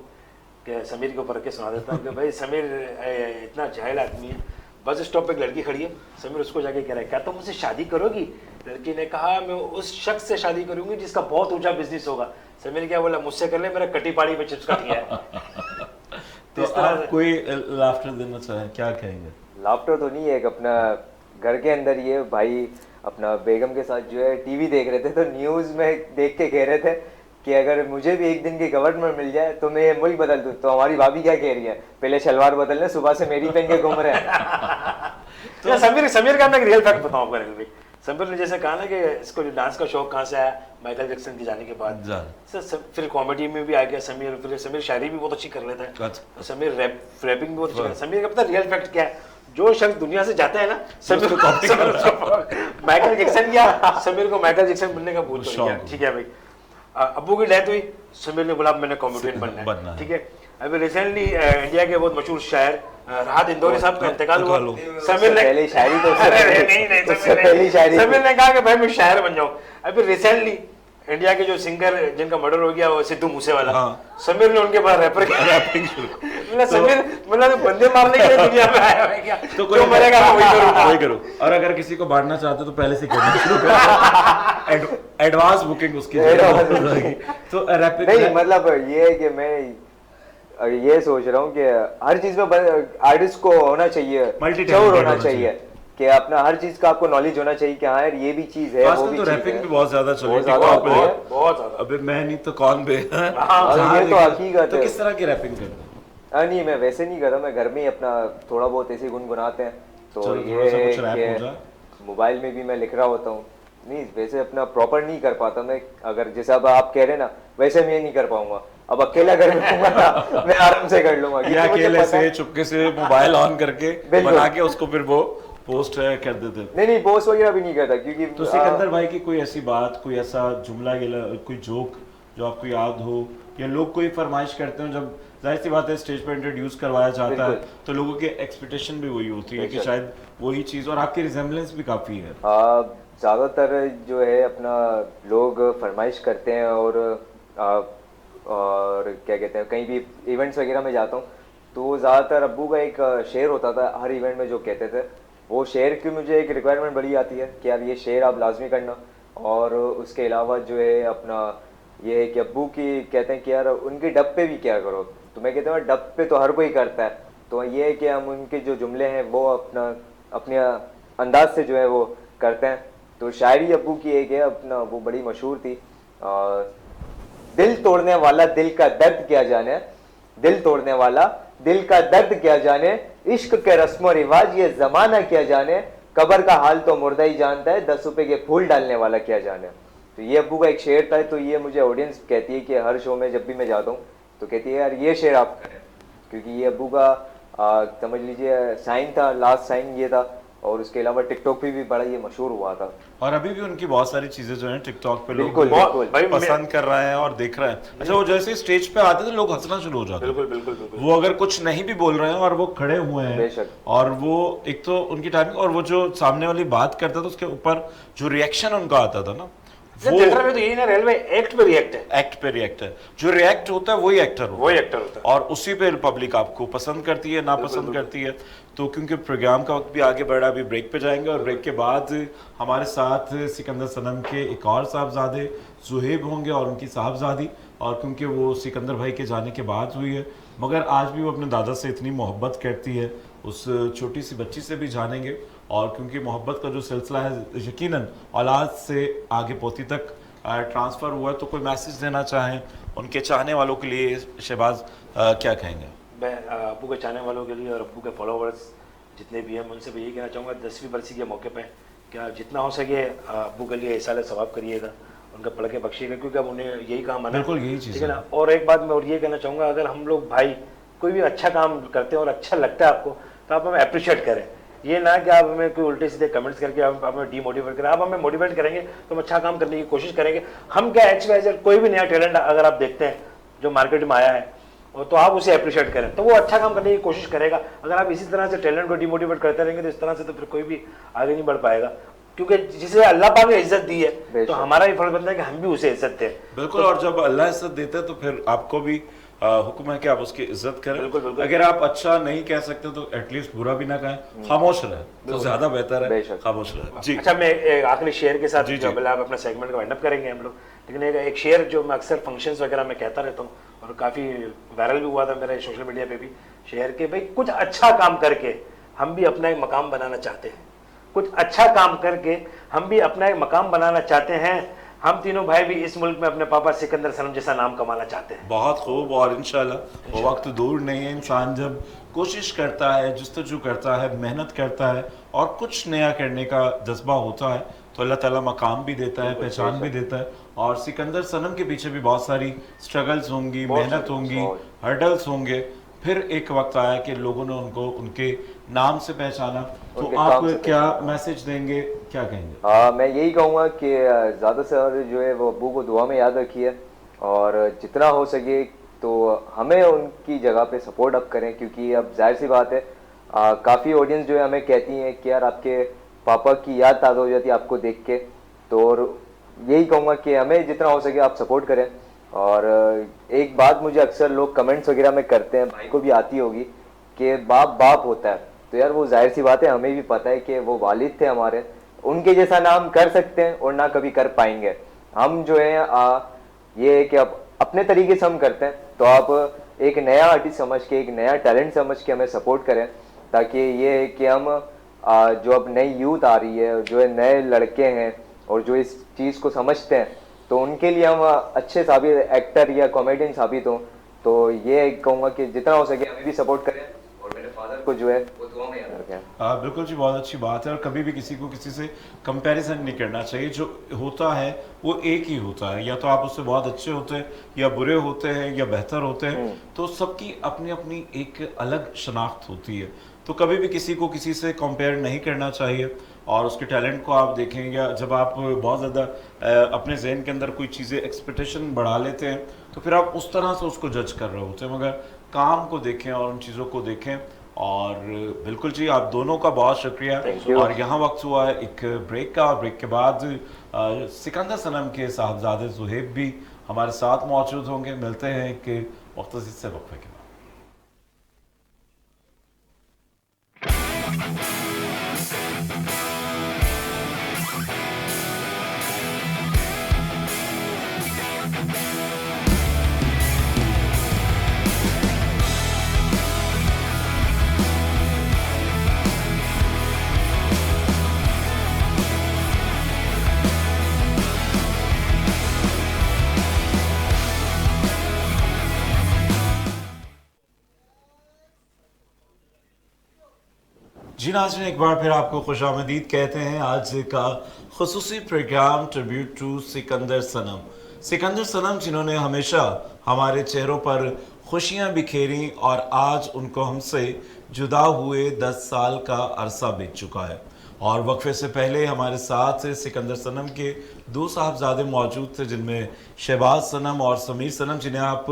Speaker 2: कि समीर के ऊपर के सुना देता हूँ कि भाई समीर इतना जाहिल आदमी है। बस स्टॉप पे एक लड़की खड़ी है, समीर उसको जाके कह रहा है क्या तुम मुझसे शादी करोगी? लड़की ने कहा मैं उस शख्स से शादी करूंगी जिसका बहुत ऊंचा बिजनेस होगा। समीर क्या बोला, मुझसे कर ले, मेरा कटी पाड़ी पे चिप्स कट गया है।
Speaker 1: तो आप कोई लाफ्टर देना चाहें, क्या कहेंगे?
Speaker 3: लाफ्टर तो नहीं है, एक अपना घर के अंदर ये भाई अपना बेगम के साथ जो है टीवी देख रहे थे, तो न्यूज़ में देख के कह रहे थे कि अगर मुझे भी एक दिन की गवर्नमेंट मिल जाए तो मैं ये मुल्क बदल दूँ। तो हमारी भाभी क्या कह रही है, पहले शलवार बदलने, सुबह से मेरी पहन के घूम रहे हैं।
Speaker 2: तो समीर का मैं एक रियल फैक्ट बताऊँ आपको। समीर ने जैसे कहा ना कि इसको जो डांस का शौक कहाँ से आया, माइकल जैक्सन के जाने के बाद, फिर कॉमेडी में भी आ गया समीर। फिर समीर शायरी भी बहुत अच्छी कर लेता है, समीर रैपिंग भी बहुत अच्छी कर। समीर का पता रियल फैक्ट क्या है, जो शख्स दुनिया से जाता है ना समीर को माइकल जैक्सन या समीर को माइकल जैक्सन बनने का बहुत शौक। ठीक है भाई, अब्बू की डेथ हुई, समीर ने बोला मैंने कॉमेडियन बनना है, ठीक है। अभी रिसेंटली इंडिया के बहुत मशहूर शायर राहत इंदौरी साहब का इंतकाल हुआ। समीर ने
Speaker 3: पहली शायरी तो
Speaker 2: समीर ने कहा कि भाई मैं शायर बन जाऊं। अभी रिसेंटली इंडिया के जो सिंगर जिनका मर्डर हो गया वो सिद्धू मूसेवाला, समीर ने उनके पास रैपर रैपिंग शुरू। समीर मतलब बंदे मारने के लिए दुनिया में आया है क्या?
Speaker 1: तो कोई मरेगा वही करो। और अगर किसी को बांटना चाहते तो पहले से करना शुरू करो, एडवांस बुकिंग उसकी तो रैपिंग
Speaker 3: नहीं। मतलब ये है कि मैं ये सोच रहा हूँ कि हर चीज में आर्टिस्ट को होना चाहिए, शौर होना चाहिए कि अपना हर चीज का आपको नॉलेज होना चाहिए कि हाँ यार ये भी चीज है, वो भी
Speaker 1: तो
Speaker 3: चीज
Speaker 1: रैपिंग
Speaker 3: है।
Speaker 1: भी बहुत ज्यादा चल रही है, बहुत ज्यादा। अबे मैं नहीं तो कौन बे।
Speaker 3: ये तो हकीकत
Speaker 1: है। किस तरह की रैपिंग करते हैं?
Speaker 3: नहीं मैं वैसे नहीं करता, मैं घर में ही अपना थोड़ा बहुत ऐसे गुनगुनाते हैं। तो ये मोबाइल में भी मैं लिख रहा होता हूँ। नहीं वैसे अपना प्रॉपर नहीं कर पाता मैं, अगर जैसे अब आप कह रहे ना वैसे मैं नहीं कर पाऊंगा। अब अकेला घर में होऊंगा मैं आराम से कर लूंगा,
Speaker 1: अकेले से चुपके से मोबाइल ऑन करके बना के उसको फिर वो पोस्ट कर देते।
Speaker 3: नहीं पोस्ट वगैरह भी नहीं करता क्योंकि
Speaker 1: तो सिकंदर भाई की कोई ऐसी बात, कोई ऐसा जुमला, कोई जोक जो आपको याद हो, या लोग कोई फरमाइश करते हो जब जाहिर सी बात है स्टेज पर इंट्रोड्यूस करवाया जाता है,
Speaker 3: बिल्कुल।
Speaker 1: तो लोगों की एक्सपेक्टेशन भी वही होती है कि
Speaker 3: बेशक।
Speaker 1: शायद वही चीज़, और आपकी रिजेम्बलेंस भी काफ़ी है।
Speaker 3: ज़्यादातर जो है अपना लोग फरमाइश करते हैं, और क्या कहते हैं, कहीं भी इवेंट्स वगैरह में जाता हूँ तो ज़्यादातर अब्बू का एक शेर होता था हर इवेंट में जो कहते थे, वो शेर की मुझे एक रिक्वायरमेंट बड़ी आती है कि यार ये शेर आप लाजमी करना। और उसके अलावा जो है अपना ये है कि अब्बू की कहते हैं कि यार उनके डब पे भी क्या करो, तो मैं कहता हूँ डब पे तो हर कोई करता है, तो ये है कि हम उनके जो जुमले हैं वो अपने अंदाज से जो है वो करते हैं। तो शायरी अब्बू की एक है अपना, वो बड़ी मशहूर थी, दिल तोड़ने वाला दिल का दर्द क्या जाने, दिल तोड़ने वाला दिल का दर्द क्या जाने, इश्क के रस्म रिवाज ये जमाना क्या जाने, कब्र का हाल तो मुर्दा ही जानता है, 10 रुपए के फूल डालने वाला क्या जाने। तो ये अब्बू का एक शेर था, तो ये मुझे ऑडियंस कहती है कि हर शो में जब भी मैं जाता हूँ तो कहती है यार ये शेर आप करें, क्योंकि ये अब्बू का समझ लीजिए साइन था, लास्ट साइन ये था। और उसके अलावा टिकटॉक पे भी बड़ा ये मशहूर हुआ था,
Speaker 1: और अभी भी उनकी बहुत सारी चीजें जो हैं टिकटॉक पे लोग
Speaker 3: बिल्कुल,
Speaker 1: बहुत
Speaker 3: बिल्कुल।
Speaker 2: भाई
Speaker 1: पसंद कर रहे हैं और देख रहे हैं। अच्छा, वो जैसे स्टेज पे आते थे लोग हंसना शुरू हो जाते हैं।
Speaker 2: बिल्कुल बिल्कुल बिल्कुल।
Speaker 1: वो अगर कुछ नहीं भी बोल रहे हैं और वो खड़े हुए हैं,
Speaker 3: बेशक।
Speaker 1: और वो एक तो उनकी टाइमिंग, और वो जो सामने वाली बात करता था उसके ऊपर जो रिएक्शन उनका आता था ना, वो
Speaker 2: थिएटर में तो यही ना, रेलवे एक्ट पे रिएक्ट है,
Speaker 1: एक्ट पे रिएक्ट है, जो रिएक्ट होता है वही एक्टर होता है,
Speaker 2: वही एक्टर होता है।
Speaker 1: और उसी पे पब्लिक आपको पसंद करती है, नापसंद करती है। तो क्योंकि प्रोग्राम का वक्त भी आगे बढ़ा, अभी ब्रेक पे जाएंगे, और ब्रेक के बाद हमारे साथ सिकंदर सनम के एक और साहबजादे सुहेब होंगे और उनकी साहबजादी, और क्योंकि वो सिकंदर भाई के जाने के बाद हुई है, मगर आज भी वो अपने दादा से इतनी मोहब्बत करती है, उस छोटी सी बच्ची से भी जानेंगे। और क्योंकि मोहब्बत का जो सिलसिला है यकीनन औलाद से आगे पोती तक ट्रांसफ़र हुआ है, तो कोई मैसेज देना चाहें उनके चाहने वालों के लिए शहबाज, क्या कहेंगे?
Speaker 2: मैं अब्बू के चाहने वालों के लिए और अब्बू के फॉलोवर्स जितने भी हैं उनसे भी यही कहना चाहूँगा, 10वीं बरसी के मौके पे क्या जितना हो सके अब्बू के लिए इसाले सवाब करिएगा, उनका पढ़ के बख्शिएगा, क्योंकि अब उन्हें यही काम है ना।
Speaker 1: बिल्कुल यही चीज़
Speaker 2: ठीक है ना। और एक बात मैं और ये कहना चाहूँगा, अगर हम लोग भाई कोई भी अच्छा काम करते हैं और अच्छा लगता है आपको, तो आप हमें अप्रिशिएट करें। ये ना कि आप हमें कोई उल्टे सीधे कमेंट्स करके आप हमें डीमोटिवेट करें। आप हमें मोटिवेट करेंगे तो हम अच्छा काम करने की कोशिश करेंगे। हम क्या XYZ कोई भी नया टैलेंट अगर आप देखते हैं जो मार्केट में आया है, और तो आप उसे अप्रिशिएट करें तो वो अच्छा काम करने की कोशिश करेगा। अगर आप इसी तरह से टैलेंट को डिमोटिवेट करते रहेंगे तो इस तरह से तो फिर कोई भी आगे नहीं बढ़ पाएगा, क्योंकि जिसे अल्लाह पाक ने इज्जत दी है तो हमारा ही फर्ज बनता है कि हम भी उसे इज्जत दें।
Speaker 1: बिल्कुल, और जब अल्लाह इज्जत देता है तो फिर आपको भी हुक्म है कि आप उसकी इज्जत करें।
Speaker 2: बिल्कुल, बिल्कुल।
Speaker 1: अगर आप अच्छा नहीं कह सकते तो एटलीस्ट बुरा भी ना कहें, खामोश रहें तो ज्यादा बेहतर है,
Speaker 3: बेशक।
Speaker 1: खामोश रहें। जी
Speaker 2: अच्छा, मैं एक आखिरी शेयर के साथ
Speaker 1: जी,
Speaker 2: जो
Speaker 1: जी।
Speaker 2: पहले आप अपना सेगमेंट का वाइंड अप करेंगे हम लोग, लेकिन एक शेयर जो मैं अक्सर फंक्शंस वगैरह में कहता रहता हूँ और काफ़ी वायरल भी हुआ था मेरे सोशल मीडिया पे भी, शेयर के भाई कुछ अच्छा काम करके हम भी अपना एक मकाम बनाना चाहते हैं, कुछ अच्छा काम करके हम भी अपना एक मकाम बनाना चाहते हैं। हम तीनों भाई भी इस मुल्क में अपने पापा सिकंदर सनम जैसा नाम कमाना चाहते हैं।
Speaker 1: बहुत खूब, और इंशाल्लाह वो वक्त दूर नहीं है। इंसान जब कोशिश करता है, जुस्तजू करता है, मेहनत करता है और कुछ नया करने का जज्बा होता है तो अल्लाह ताला मकाम भी देता है, पहचान भी देता है। और सिकंदर सनम के पीछे भी बहुत सारी स्ट्रगल्स होंगी, मेहनत होंगी, हर्डल्स होंगे, फिर एक वक्त आया कि लोगों ने उनको उनके नाम से पहचाना। तो
Speaker 3: उनके
Speaker 1: आप
Speaker 3: काम से
Speaker 1: क्या मैसेज देंगे, क्या कहेंगे?
Speaker 3: मैं यही कहूँगा कि ज़्यादा से ज़्यादा जो है वो अब्बू को दुआ में याद रखिए, और जितना हो सके तो हमें उनकी जगह पे सपोर्ट अप करें, क्योंकि अब जाहिर सी बात है काफ़ी ऑडियंस जो है हमें कहती हैं कि यार आपके पापा की याद ताज़ा हो जाती है आपको देख के। तो और यही कहूँगा कि हमें जितना हो सके आप सपोर्ट करें। और एक बात मुझे अक्सर लोग कमेंट्स वगैरह में करते हैं, भाई को भी आती होगी, कि बाप बाप होता है, तो यार वो जाहिर सी बात है, हमें भी पता है कि वो वालिद थे हमारे, उनके जैसा नाम कर सकते हैं और ना कभी कर पाएंगे। हम जो है ये है कि अब अपने तरीके से हम करते हैं, तो आप एक नया आर्टिस्ट समझ के, एक नया टैलेंट समझ के हमें सपोर्ट करें, ताकि ये है कि हम जो अब नई यूथ आ रही है, जो है नए लड़के हैं और जो इस चीज़ को समझते हैं, तो उनके लिए हम अच्छे साबित एक्टर या कॉमेडियन साबित हों। तो ये कहूँगा कि जितना हो सके हमें भी सपोर्ट करें और मेरे फादर को जो है वो दुआ में याद रखें।
Speaker 1: बिल्कुल जी, बहुत अच्छी बात है। और कभी भी किसी को किसी से कंपैरिजन नहीं करना चाहिए। जो होता है वो एक ही होता है, या तो आप उससे बहुत अच्छे होते हैं या बुरे होते हैं या बेहतर होते हैं, तो सबकी अपनी अपनी एक अलग शनाख्त होती है। तो कभी भी किसी को किसी से कंपेयर नहीं करना चाहिए। और उसके टैलेंट को आप देखें, या जब आप बहुत ज़्यादा अपने जहन के अंदर कोई चीज़ें एक्सपेक्टेशन बढ़ा लेते हैं तो फिर आप उस तरह से उसको जज कर रहे होते हैं। मगर काम को देखें और उन चीज़ों को देखें। और बिल्कुल जी, आप दोनों का बहुत शुक्रिया।
Speaker 3: Thank you.
Speaker 1: और यहाँ वक्त हुआ है एक ब्रेक का। ब्रेक के बाद सिकंदर सनम के साहबजादे ज़ुहैब भी हमारे साथ मौजूद होंगे। मिलते हैं एक मुख्तसर से वक्फे के बाद। जी नाज़रीन, एक बार फिर आपको खुशामदीद कहते हैं। आज का खुसूसी प्रोग्राम ट्रिब्यूट टू सिकंदर सनम। सिकंदर सनम जिन्होंने हमेशा हमारे चेहरों पर खुशियां बिखेरी और आज उनको हमसे जुदा हुए 10 साल का अरसा बीत चुका है। और वक्फे से पहले हमारे साथ सिकंदर सनम के 2 साहबजादे मौजूद थे, जिनमें शहबाज सनम और समीर सनम, जिन्हें आप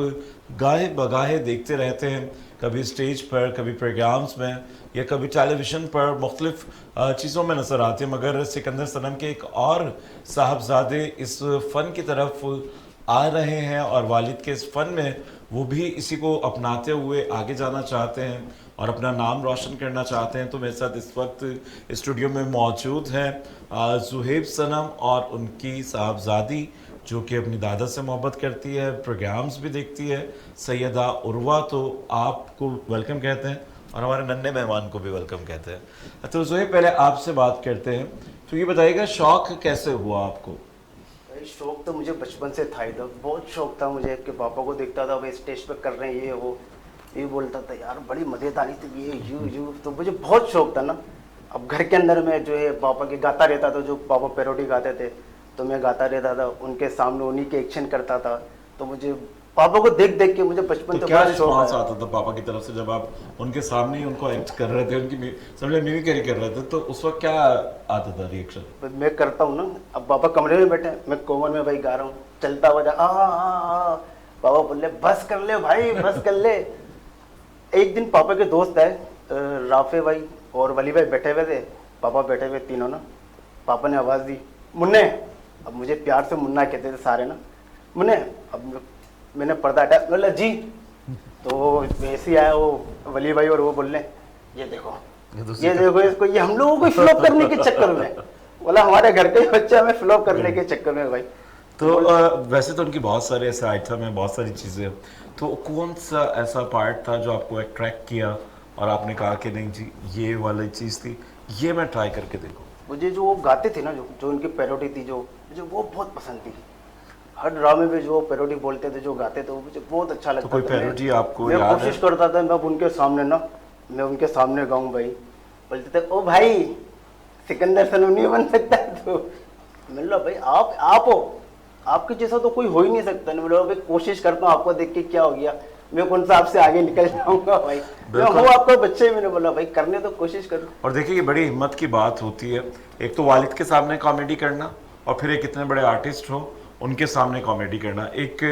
Speaker 1: गाहे बगाहे देखते रहते हैं, कभी स्टेज पर, कभी प्रोग्राम्स में, या कभी टेलीविज़न पर मुख्तलिफ चीज़ों में नज़र आते हैं। मगर सिकंदर सनम के एक और साहबजादे इस फ़न की तरफ आ रहे हैं और वालिद के इस फ़न में वो भी इसी को अपनाते हुए आगे जाना चाहते हैं और अपना नाम रोशन करना चाहते हैं। तो मेरे साथ इस वक्त स्टूडियो में मौजूद हैं ज़ुहैब सनम और उनकी साहबजादी, जो कि अपनी दादा से मोहब्बत करती है, प्रोग्राम्स भी देखती है, सैयदा उर्वा। तो आपको वेलकम कहते हैं और हमारे नन्हे मेहमान को भी वेलकम कहते हैं। तो ज़ुहैब, पहले आपसे बात करते हैं। तो ये बताइएगा, शौक़ कैसे हुआ आपको?
Speaker 4: भाई शौक तो मुझे बचपन से था ही था, बहुत शौक था मुझे कि पापा को देखता था भाई स्टेज पे कर रहे हैं ये वो, ये बोलता था यार बड़ी मज़ेदारी थी ये यू, तो मुझे बहुत शौक था ना। अब घर के अंदर में जो है पापा के गाता रहता था, जो पापा पैरोडी गाते थे तो मैं गाता रहता था उनके सामने, उन्हीं के एक्शन करता था। तो मुझे पापा को देख देख के मुझे बचपन
Speaker 1: तो
Speaker 4: से
Speaker 1: क्या
Speaker 4: बड़ा शौक
Speaker 1: रिस्पॉन्स
Speaker 4: आया।
Speaker 1: आता था पापा की तरफ से जब आप उनके सामने ही उनको एक्ट कर रहे थे, उनकी समझे मिमिक्री कर रहे थे, तो उस वक्त क्या आता था रिएक्शन?
Speaker 4: मैं करता हूँ ना, अब पापा कमरे में बैठे, मैं कोमन में भाई गा रहा हूँ, चलता हुआ जा पापा बोल ले बस कर ले भाई बस कर ले। एक दिन पापा के दोस्त है राफे भाई और वली भाई बैठे हुए थे, पापा बैठे हुए तीनों ना, पापा ने आवाज़ दी मुन्ने, अब मुझे प्यार से मुन्ना कहते थे सारे ना, मुन्ने। अब मैंने पर्दा हटाया, बोला जी, तो वैसे ही आया वो वली भाई और वो बोल रहे ये देखो इसको, ये हम लोगों को फ्लॉप करने के चक्कर में, बोला हमारे घर के बच्चे हमें फ्लॉप करने के चक्कर में भाई।
Speaker 1: तो वैसे तो उनकी बहुत सारे ऐसे आइटम है, बहुत सारी चीज़ें, तो कौन सा ऐसा पार्ट था जो आपको अट्रैक्ट किया और आपने कहा कि नहीं जी ये वाली चीज़ थी, ये मैं ट्राई करके देखूँ?
Speaker 4: मुझे जो वो गाते थे ना, जो उनकी पैरोडी थी, जो मुझे वो बहुत पसंद थी। हर ड्रामे में जो पैरोडी बोलते थे, जो गाते थे, वो मुझे बहुत अच्छा लगता था।
Speaker 1: कोई पैरोडी आपको
Speaker 4: मैं
Speaker 1: याद
Speaker 4: कोशिश
Speaker 1: है?
Speaker 4: करता था मैं अब उनके सामने ना, मैं उनके सामने गाऊं भाई, बोलते थे ओ भाई सिकंदर सनम नहीं बन सकता तो मैं बोला भाई आप हो, आपके जैसा तो कोई हो ही नहीं सकता। मैं बोला भाई कोशिश करता हूँ, आपको देख के क्या हो गया, मैं कौन सा आपसे आगे निकल जाऊंगा भाई, मैं हूँ आपका बच्चे। मैंने बोला भाई करने तो कोशिश करो।
Speaker 1: और देखिए ये बड़ी हिम्मत की बात होती है, एक तो वालिद के सामने कॉमेडी करना और फिर एक इतने बड़े आर्टिस्ट हो उनके सामने कॉमेडी करना। एक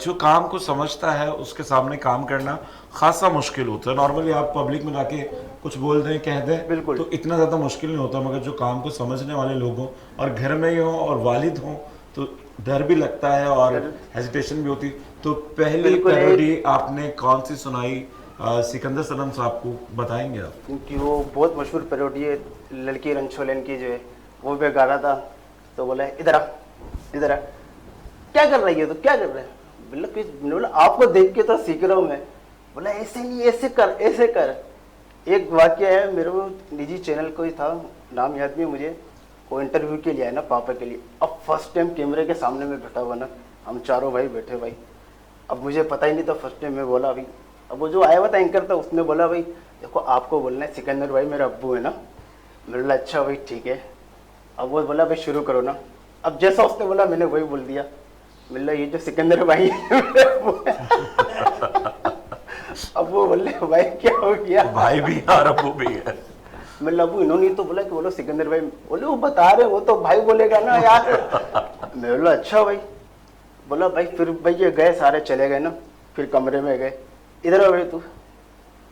Speaker 1: जो काम को समझता है उसके सामने काम करना खासा मुश्किल होता है। नॉर्मली आप पब्लिक में जाके कुछ बोल दें, कह दें,
Speaker 4: बिल्कुल,
Speaker 1: तो इतना ज़्यादा मुश्किल नहीं होता, मगर जो काम को समझने वाले लोग हों और घर में ही हों और वालिद हों तो डर भी लगता है और हेजिटेशन भी होती। तो पहली पैरोडी आपने कौन सी सुनाई सिकंदर सनम साहब को, बताएंगे आप?
Speaker 4: क्योंकि वो बहुत मशहूर पैरोडी है, लड़की रणछोलन की जो है, वो भी गा रहा था। तो बोला इधर आ, इधर आ, क्या कर रही है तो क्या कर रहे हैं, बोला आपको देख के तो सीख रहा हूँ मैं। बोला ऐसे नहीं, ऐसे कर, ऐसे कर। एक वाक्य है, मेरे को निजी चैनल कोई था, नाम याद नहीं मुझे, वो इंटरव्यू के लिए आया ना पापा के लिए। अब फर्स्ट टाइम कैमरे के सामने में बैठा हुआ ना, हम चारों भाई बैठे भाई, अब मुझे पता ही नहीं था फर्स्ट टाइम मैं बोला अभी। अब वो जो आया हुआ था एंकर था, उसने बोला भाई देखो आपको बोलना है, सिकंदर भाई मेरा अब्बू है ना। मैंने बोला अच्छा भाई ठीक है। अब वो बोला भाई शुरू करो ना। अब जैसा उसने बोला मैंने वही बोल दिया। बोला ये जो सिकंदर भाई है अब वो बोले भाई क्या हो गया,
Speaker 1: भाई भी और अब्बू भी है।
Speaker 4: मतलब अबू इन्होंने तो बोला कि बोलो सिकंदर भाई, बोले वो बता रहे वो तो भाई बोलेगा ना यार। मैं बोला अच्छा भाई। बोला भाई फिर भाई ये गए सारे चले गए ना, फिर कमरे में गए, इधर आ भाई तू,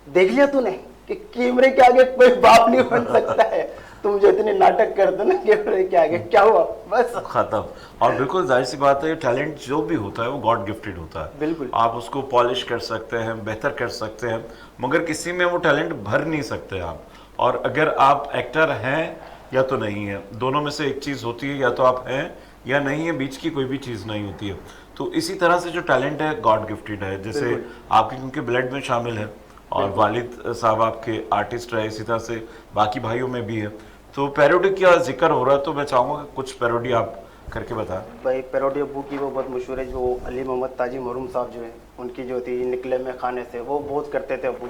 Speaker 4: देख लिया तूने कि कैमरे के आगे कोई बाप नहीं बन सकता है, तुम जो इतने नाटक करते ना कैमरे के आगे, क्या हुआ बस
Speaker 1: खत्म। और बिल्कुल जाहिर सी बात है, टैलेंट जो भी होता है वो गॉड गिफ्टेड होता है।
Speaker 4: बिल्कुल।
Speaker 1: आप उसको पॉलिश कर सकते हैं, बेहतर कर सकते हैं, मगर किसी में वो टैलेंट भर नहीं सकते आप। और अगर आप एक्टर हैं या तो नहीं है, दोनों में से एक चीज़ होती है, या तो आप हैं या नहीं है, बीच की कोई भी चीज़ नहीं होती है। तो इसी तरह से जो टैलेंट है गॉड गिफ्टेड है, जैसे आपके क्योंकि ब्लड में शामिल है और वालिद साहब आपके आर्टिस्ट रहे, इसी तरह से बाकी भाइयों में भी है। तो पैरोडी का जिक्र हो रहा है तो मैं चाहूँगा कि कुछ पैरोडी आप करके बताएं।
Speaker 4: भाई। पैरोडी अब्बू की वो बहुत मशहूर है, जो अली मोहम्मद ताजी महरूम साहब जो है उनकी जो थी निकले में खाने से, वो बहुत करते थे अब्बू।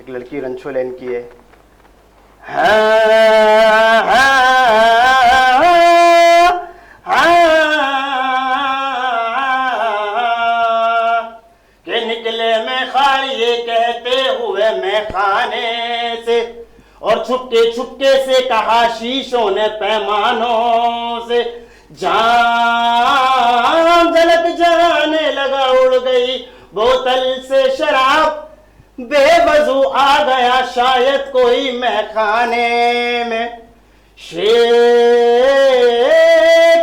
Speaker 4: एक लड़की रंछो लैन की है, के निकले में खाड़िए कहते हुए मैं खाने से, और छुपके से कहा शीशों ने पैमानों से, जान झलक जाने लगा उड़ गई बोतल से शराब, बेवजू आ गया शायद कोई मैं खाने में, शेख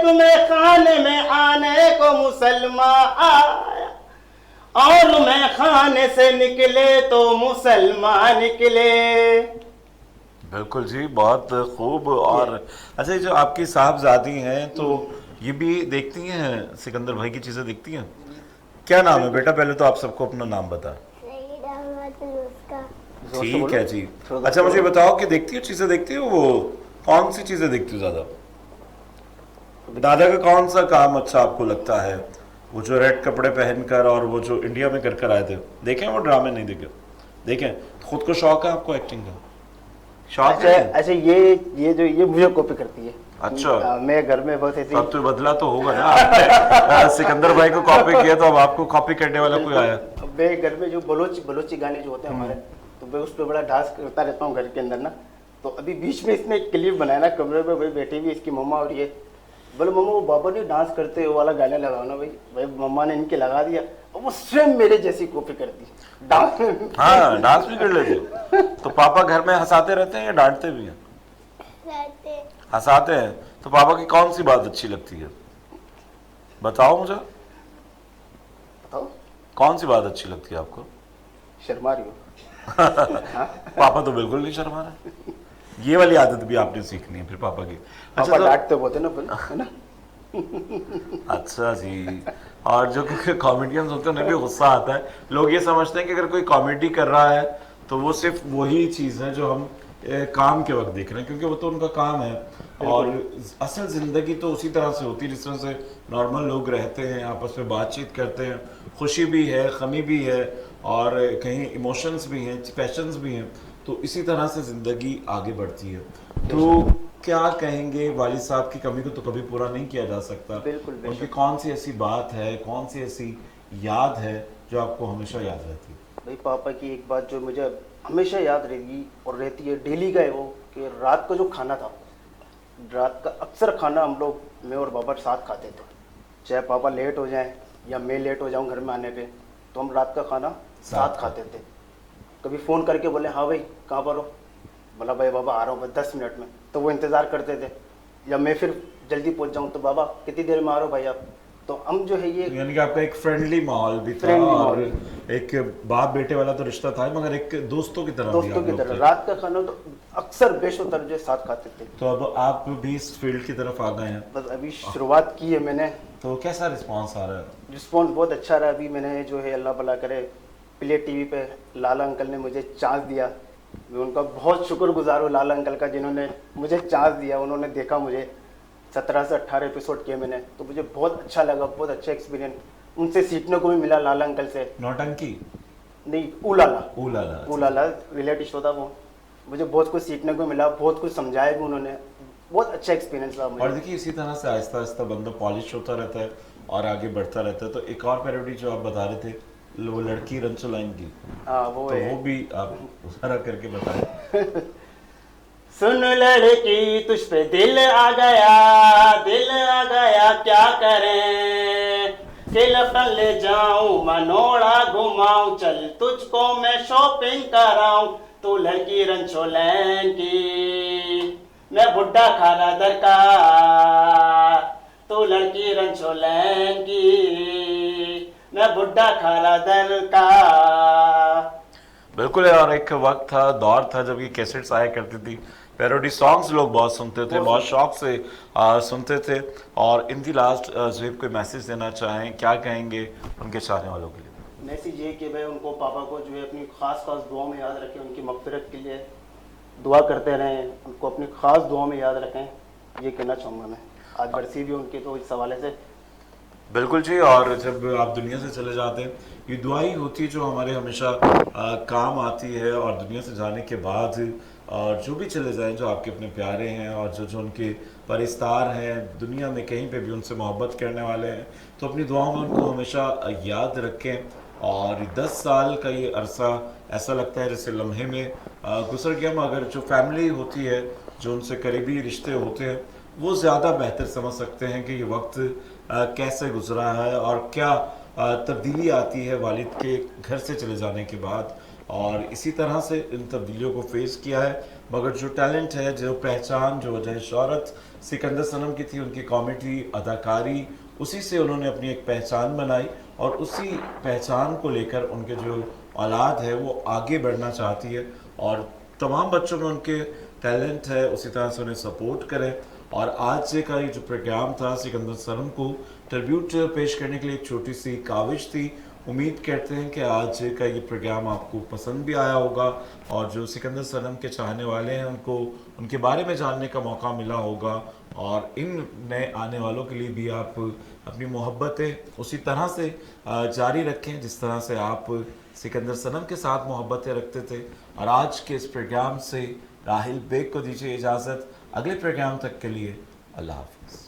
Speaker 4: में खाने में आने को मुसलमान आया, और मैं खाने से निकले तो मुसलमान निकले।
Speaker 1: बिल्कुल जी, बहुत खूब। और अच्छा, ये जो आपकी साहबजादी हैं तो ये भी देखती हैं सिकंदर भाई की चीज़ें देखती हैं? क्या नाम है बेटा? पहले तो आप सबको अपना नाम बता। ठीक है जी। अच्छा मुझे बताओ कि देखती हो चीज़ें, देखती हो वो कौन सी चीज़ें देखती हो ज़्यादा? दादा का कौन सा काम अच्छा आपको लगता है? वो जो रेड कपड़े पहनकर और वो जो इंडिया में कर आए थे, देखें वो ड्रामे? नहीं देखे? देखें? खुद को शौक है आपको एक्टिंग का? शौक
Speaker 4: अच्छा,
Speaker 1: है?
Speaker 4: अच्छा ये मुझे कॉपी करती है।
Speaker 1: अच्छा,
Speaker 4: मैं घर में बहुत ऐसी,
Speaker 1: अब तो बदला तो होगा ना आपने सिकंदर भाई को कॉपी किया तो अब आपको कॉपी करने वाला कोई आया?
Speaker 4: मैं घर में जो बलोची गाने जो होते हैं हमारे, तो मैं उस पर बड़ा डांस करता रहता हूँ घर के अंदर ना। तो अभी बीच में इसने एक क्लिप बनाया ना, कमरे में भाई बैठी हुई इसकी मम्मा, और ये बोले मम्मा वो बाबा ने डांस करते वो वाला गाना लगाओ ना। भाई मम्मा ने इनके लगा दिया और वो सेम मेरे जैसी कॉपी कर दी डांस।
Speaker 1: हाँ, डांस भी कर लेते हो? तो पापा घर में हंसाते रहते हैं या डांटते भी हैं? हंसाते हैं। तो पापा की कौन सी बात अच्छी लगती है, बताओ मुझे।
Speaker 4: बताओ
Speaker 1: कौन सी बात अच्छी लगती है आपको?
Speaker 4: शर्मा रही हो?
Speaker 1: पापा तो बिल्कुल नहीं शर्मा रहे। ये वाली आदत भी आपने सीखनी है फिर पापा की। अच्छा,
Speaker 4: पापा डांटते बोलते ना है ना।
Speaker 1: अच्छा जी। और जो कॉमेडियंस होते हैं उन्हें भी गुस्सा आता है। लोग ये समझते हैं कि अगर कोई कॉमेडी कर रहा है तो वो सिर्फ वही चीज़ है जो हम काम के वक्त देख रहे हैं, क्योंकि वो तो उनका काम है। और असल ज़िंदगी तो उसी तरह से होती है जिस तरह से नॉर्मल लोग रहते हैं, आपस में बातचीत करते हैं, खुशी भी है, गमी भी है, और कहीं इमोशंस भी हैं, पैशंस भी हैं। तो इसी तरह से ज़िंदगी आगे बढ़ती है। तो क्या कहेंगे, वालिद साहब की कमी को तो कभी पूरा नहीं किया जा सकता।
Speaker 4: बिल्कुल।
Speaker 1: उनकी कौन सी ऐसी बात है, कौन सी ऐसी याद है जो आपको हमेशा याद रहती है?
Speaker 4: भाई पापा की एक बात जो मुझे हमेशा याद रहेगी और रहती है, डेली का है वो, कि रात का जो खाना था, रात का अक्सर खाना हम लोग, मैं और पापा साथ खाते थे। चाहे पापा लेट हो जाएं या मैं लेट हो जाऊं घर में आने पे, तो हम रात का खाना साथ खाते थे। कभी फ़ोन करके बोले हाँ भाई कहाँ पर हो, बोला भाई बाबा आ रहा हूँ बस 10 मिनट में, तो वो इंतज़ार करते थे। या मैं फिर जल्दी पहुँच जाऊँ तो बाबा कितनी देर में आ रहे हो भाई आप। तो हम जो है ये,
Speaker 1: यानी कि आपका एक फ्रेंडली माहौल भी था, और एक बाप बेटे वाला तो रिश्ता था, मगर एक दोस्तों की तरह
Speaker 4: रात का खाना तो अक्सर बेशुतर जो साथ खाते थे।
Speaker 1: तो अब आप भी इस फील्ड की तरफ आ गए हैं?
Speaker 4: बस अभी शुरुआत की है मैंने।
Speaker 1: तो कैसा रिस्पांस आ रहा है?
Speaker 4: रिस्पॉन्स बहुत अच्छा रहा। अभी मैंने जो है अल्लाह भला करे, प्ले टीवी पे लाला अंकल ने मुझे चांस दिया। मैं उनका बहुत शुक्रगुजार हूँ, लाला अंकल का, जिन्होंने मुझे चांस दिया। उन्होंने देखा मुझे 17 से 18 एपिसोड किए मैंने, तो मुझे बहुत अच्छा लगा, बहुत अच्छा एक्सपीरियंस उनसे सीखने को भी मिला, लाला अंकल से।
Speaker 1: नौटंकी
Speaker 4: नहीं, उलाला
Speaker 1: उलाला
Speaker 4: रियलिटी शो था वो। मुझे बहुत कुछ सीखने को मिला, बहुत कुछ समझाया भी उन्होंने, बहुत अच्छा एक्सपीरियंस रहा मुझे।
Speaker 1: और देखिए इसी तरह से आहिस्ता आहिस्ता बंदा पॉलिश होता रहता है और आगे बढ़ता रहता है। तो एक और पैरोडी जो आप बता रहे थे, वो लड़की रंचो लाइन की,
Speaker 4: हाँ वो
Speaker 1: तो
Speaker 4: है।
Speaker 1: वो भी आप उसारा करके बताएं।
Speaker 4: सुन लड़की तुझ पे दिल आ गया क्या करें, किलफन ले जाऊं मनोड़ा घुमाऊं, चल तुझको मैं शॉपिंग कराऊं, तू लड़की रंचोलैन की मैं बुड्ढा खाला दर का, तू लड़की रंचोलैन की मैं बुड्ढा खाला दर का।
Speaker 1: बिल्कुल है। और एक वक्त था, दौर था जब ये कैसेट्स आया करती थी, पैरोडी सॉन्ग्स लोग बहुत सुनते थे, बहुत शौक से सुनते थे। और इन दी लास्ट ज़ुहैब कोई मैसेज देना चाहें, क्या कहेंगे उनके चाहने वालों के लिए?
Speaker 4: मैसेज ये कि भाई उनको पापा को जो है अपनी ख़ास दुआ में याद रखें, उनकी मग़फ़िरत के लिए दुआ करते रहें, उनको अपनी ख़ास दुआ में याद रखें, ये कहना चाहूँगा मैं। आज बरसी भी उनकी, तो इस हवाले से
Speaker 1: बिल्कुल जी। और जब आप दुनिया से चले जाते हैं, ये दुआ ही होती है जो हमारे हमेशा काम आती है। और दुनिया से जाने के बाद और जो भी चले जाएं, जो आपके अपने प्यारे हैं और जो उनके परिस्तार हैं दुनिया में, कहीं पे भी उनसे मोहब्बत करने वाले हैं, तो अपनी दुआओं में उनको हमेशा याद रखें। और 10 साल का ये अरसा ऐसा लगता है जैसे लम्हे में गुजर गया, मगर जो फैमिली होती है, जो उनसे करीबी रिश्ते होते हैं, वो ज़्यादा बेहतर समझ सकते हैं कि ये वक्त कैसे गुजरा है और क्या तब्दीली आती है वालिद के घर से चले जाने के बाद। और इसी तरह से इन तब्दीलियों को फेस किया है। मगर जो टैलेंट है, जो पहचान, जो वजह शोहरत सिकंदर सनम की थी, उनकी कॉमेडी अदाकारी, उसी से उन्होंने अपनी एक पहचान बनाई। और उसी पहचान को लेकर उनके जो औलाद है वो आगे बढ़ना चाहती है। और तमाम बच्चों में उनके टैलेंट है, उसी तरह से उन्हें सपोर्ट करें। और आज का ये जो प्रोग्राम था, सिकंदर सनम को ट्रिब्यूट पेश करने के लिए एक छोटी सी काविश थी। उम्मीद करते हैं कि आज का ये प्रोग्राम आपको पसंद भी आया होगा, और जो सिकंदर सनम के चाहने वाले हैं उनको उनके बारे में जानने का मौका मिला होगा। और इन नए आने वालों के लिए भी आप अपनी मोहब्बतें उसी तरह से जारी रखें जिस तरह से आप सिकंदर सनम के साथ मोहब्बतें रखते थे। और आज के इस प्रोग्राम से राहिल बेग को दीजिए इजाज़त। अगले प्रोग्राम तक के लिए अल्लाह हाफ़िज़।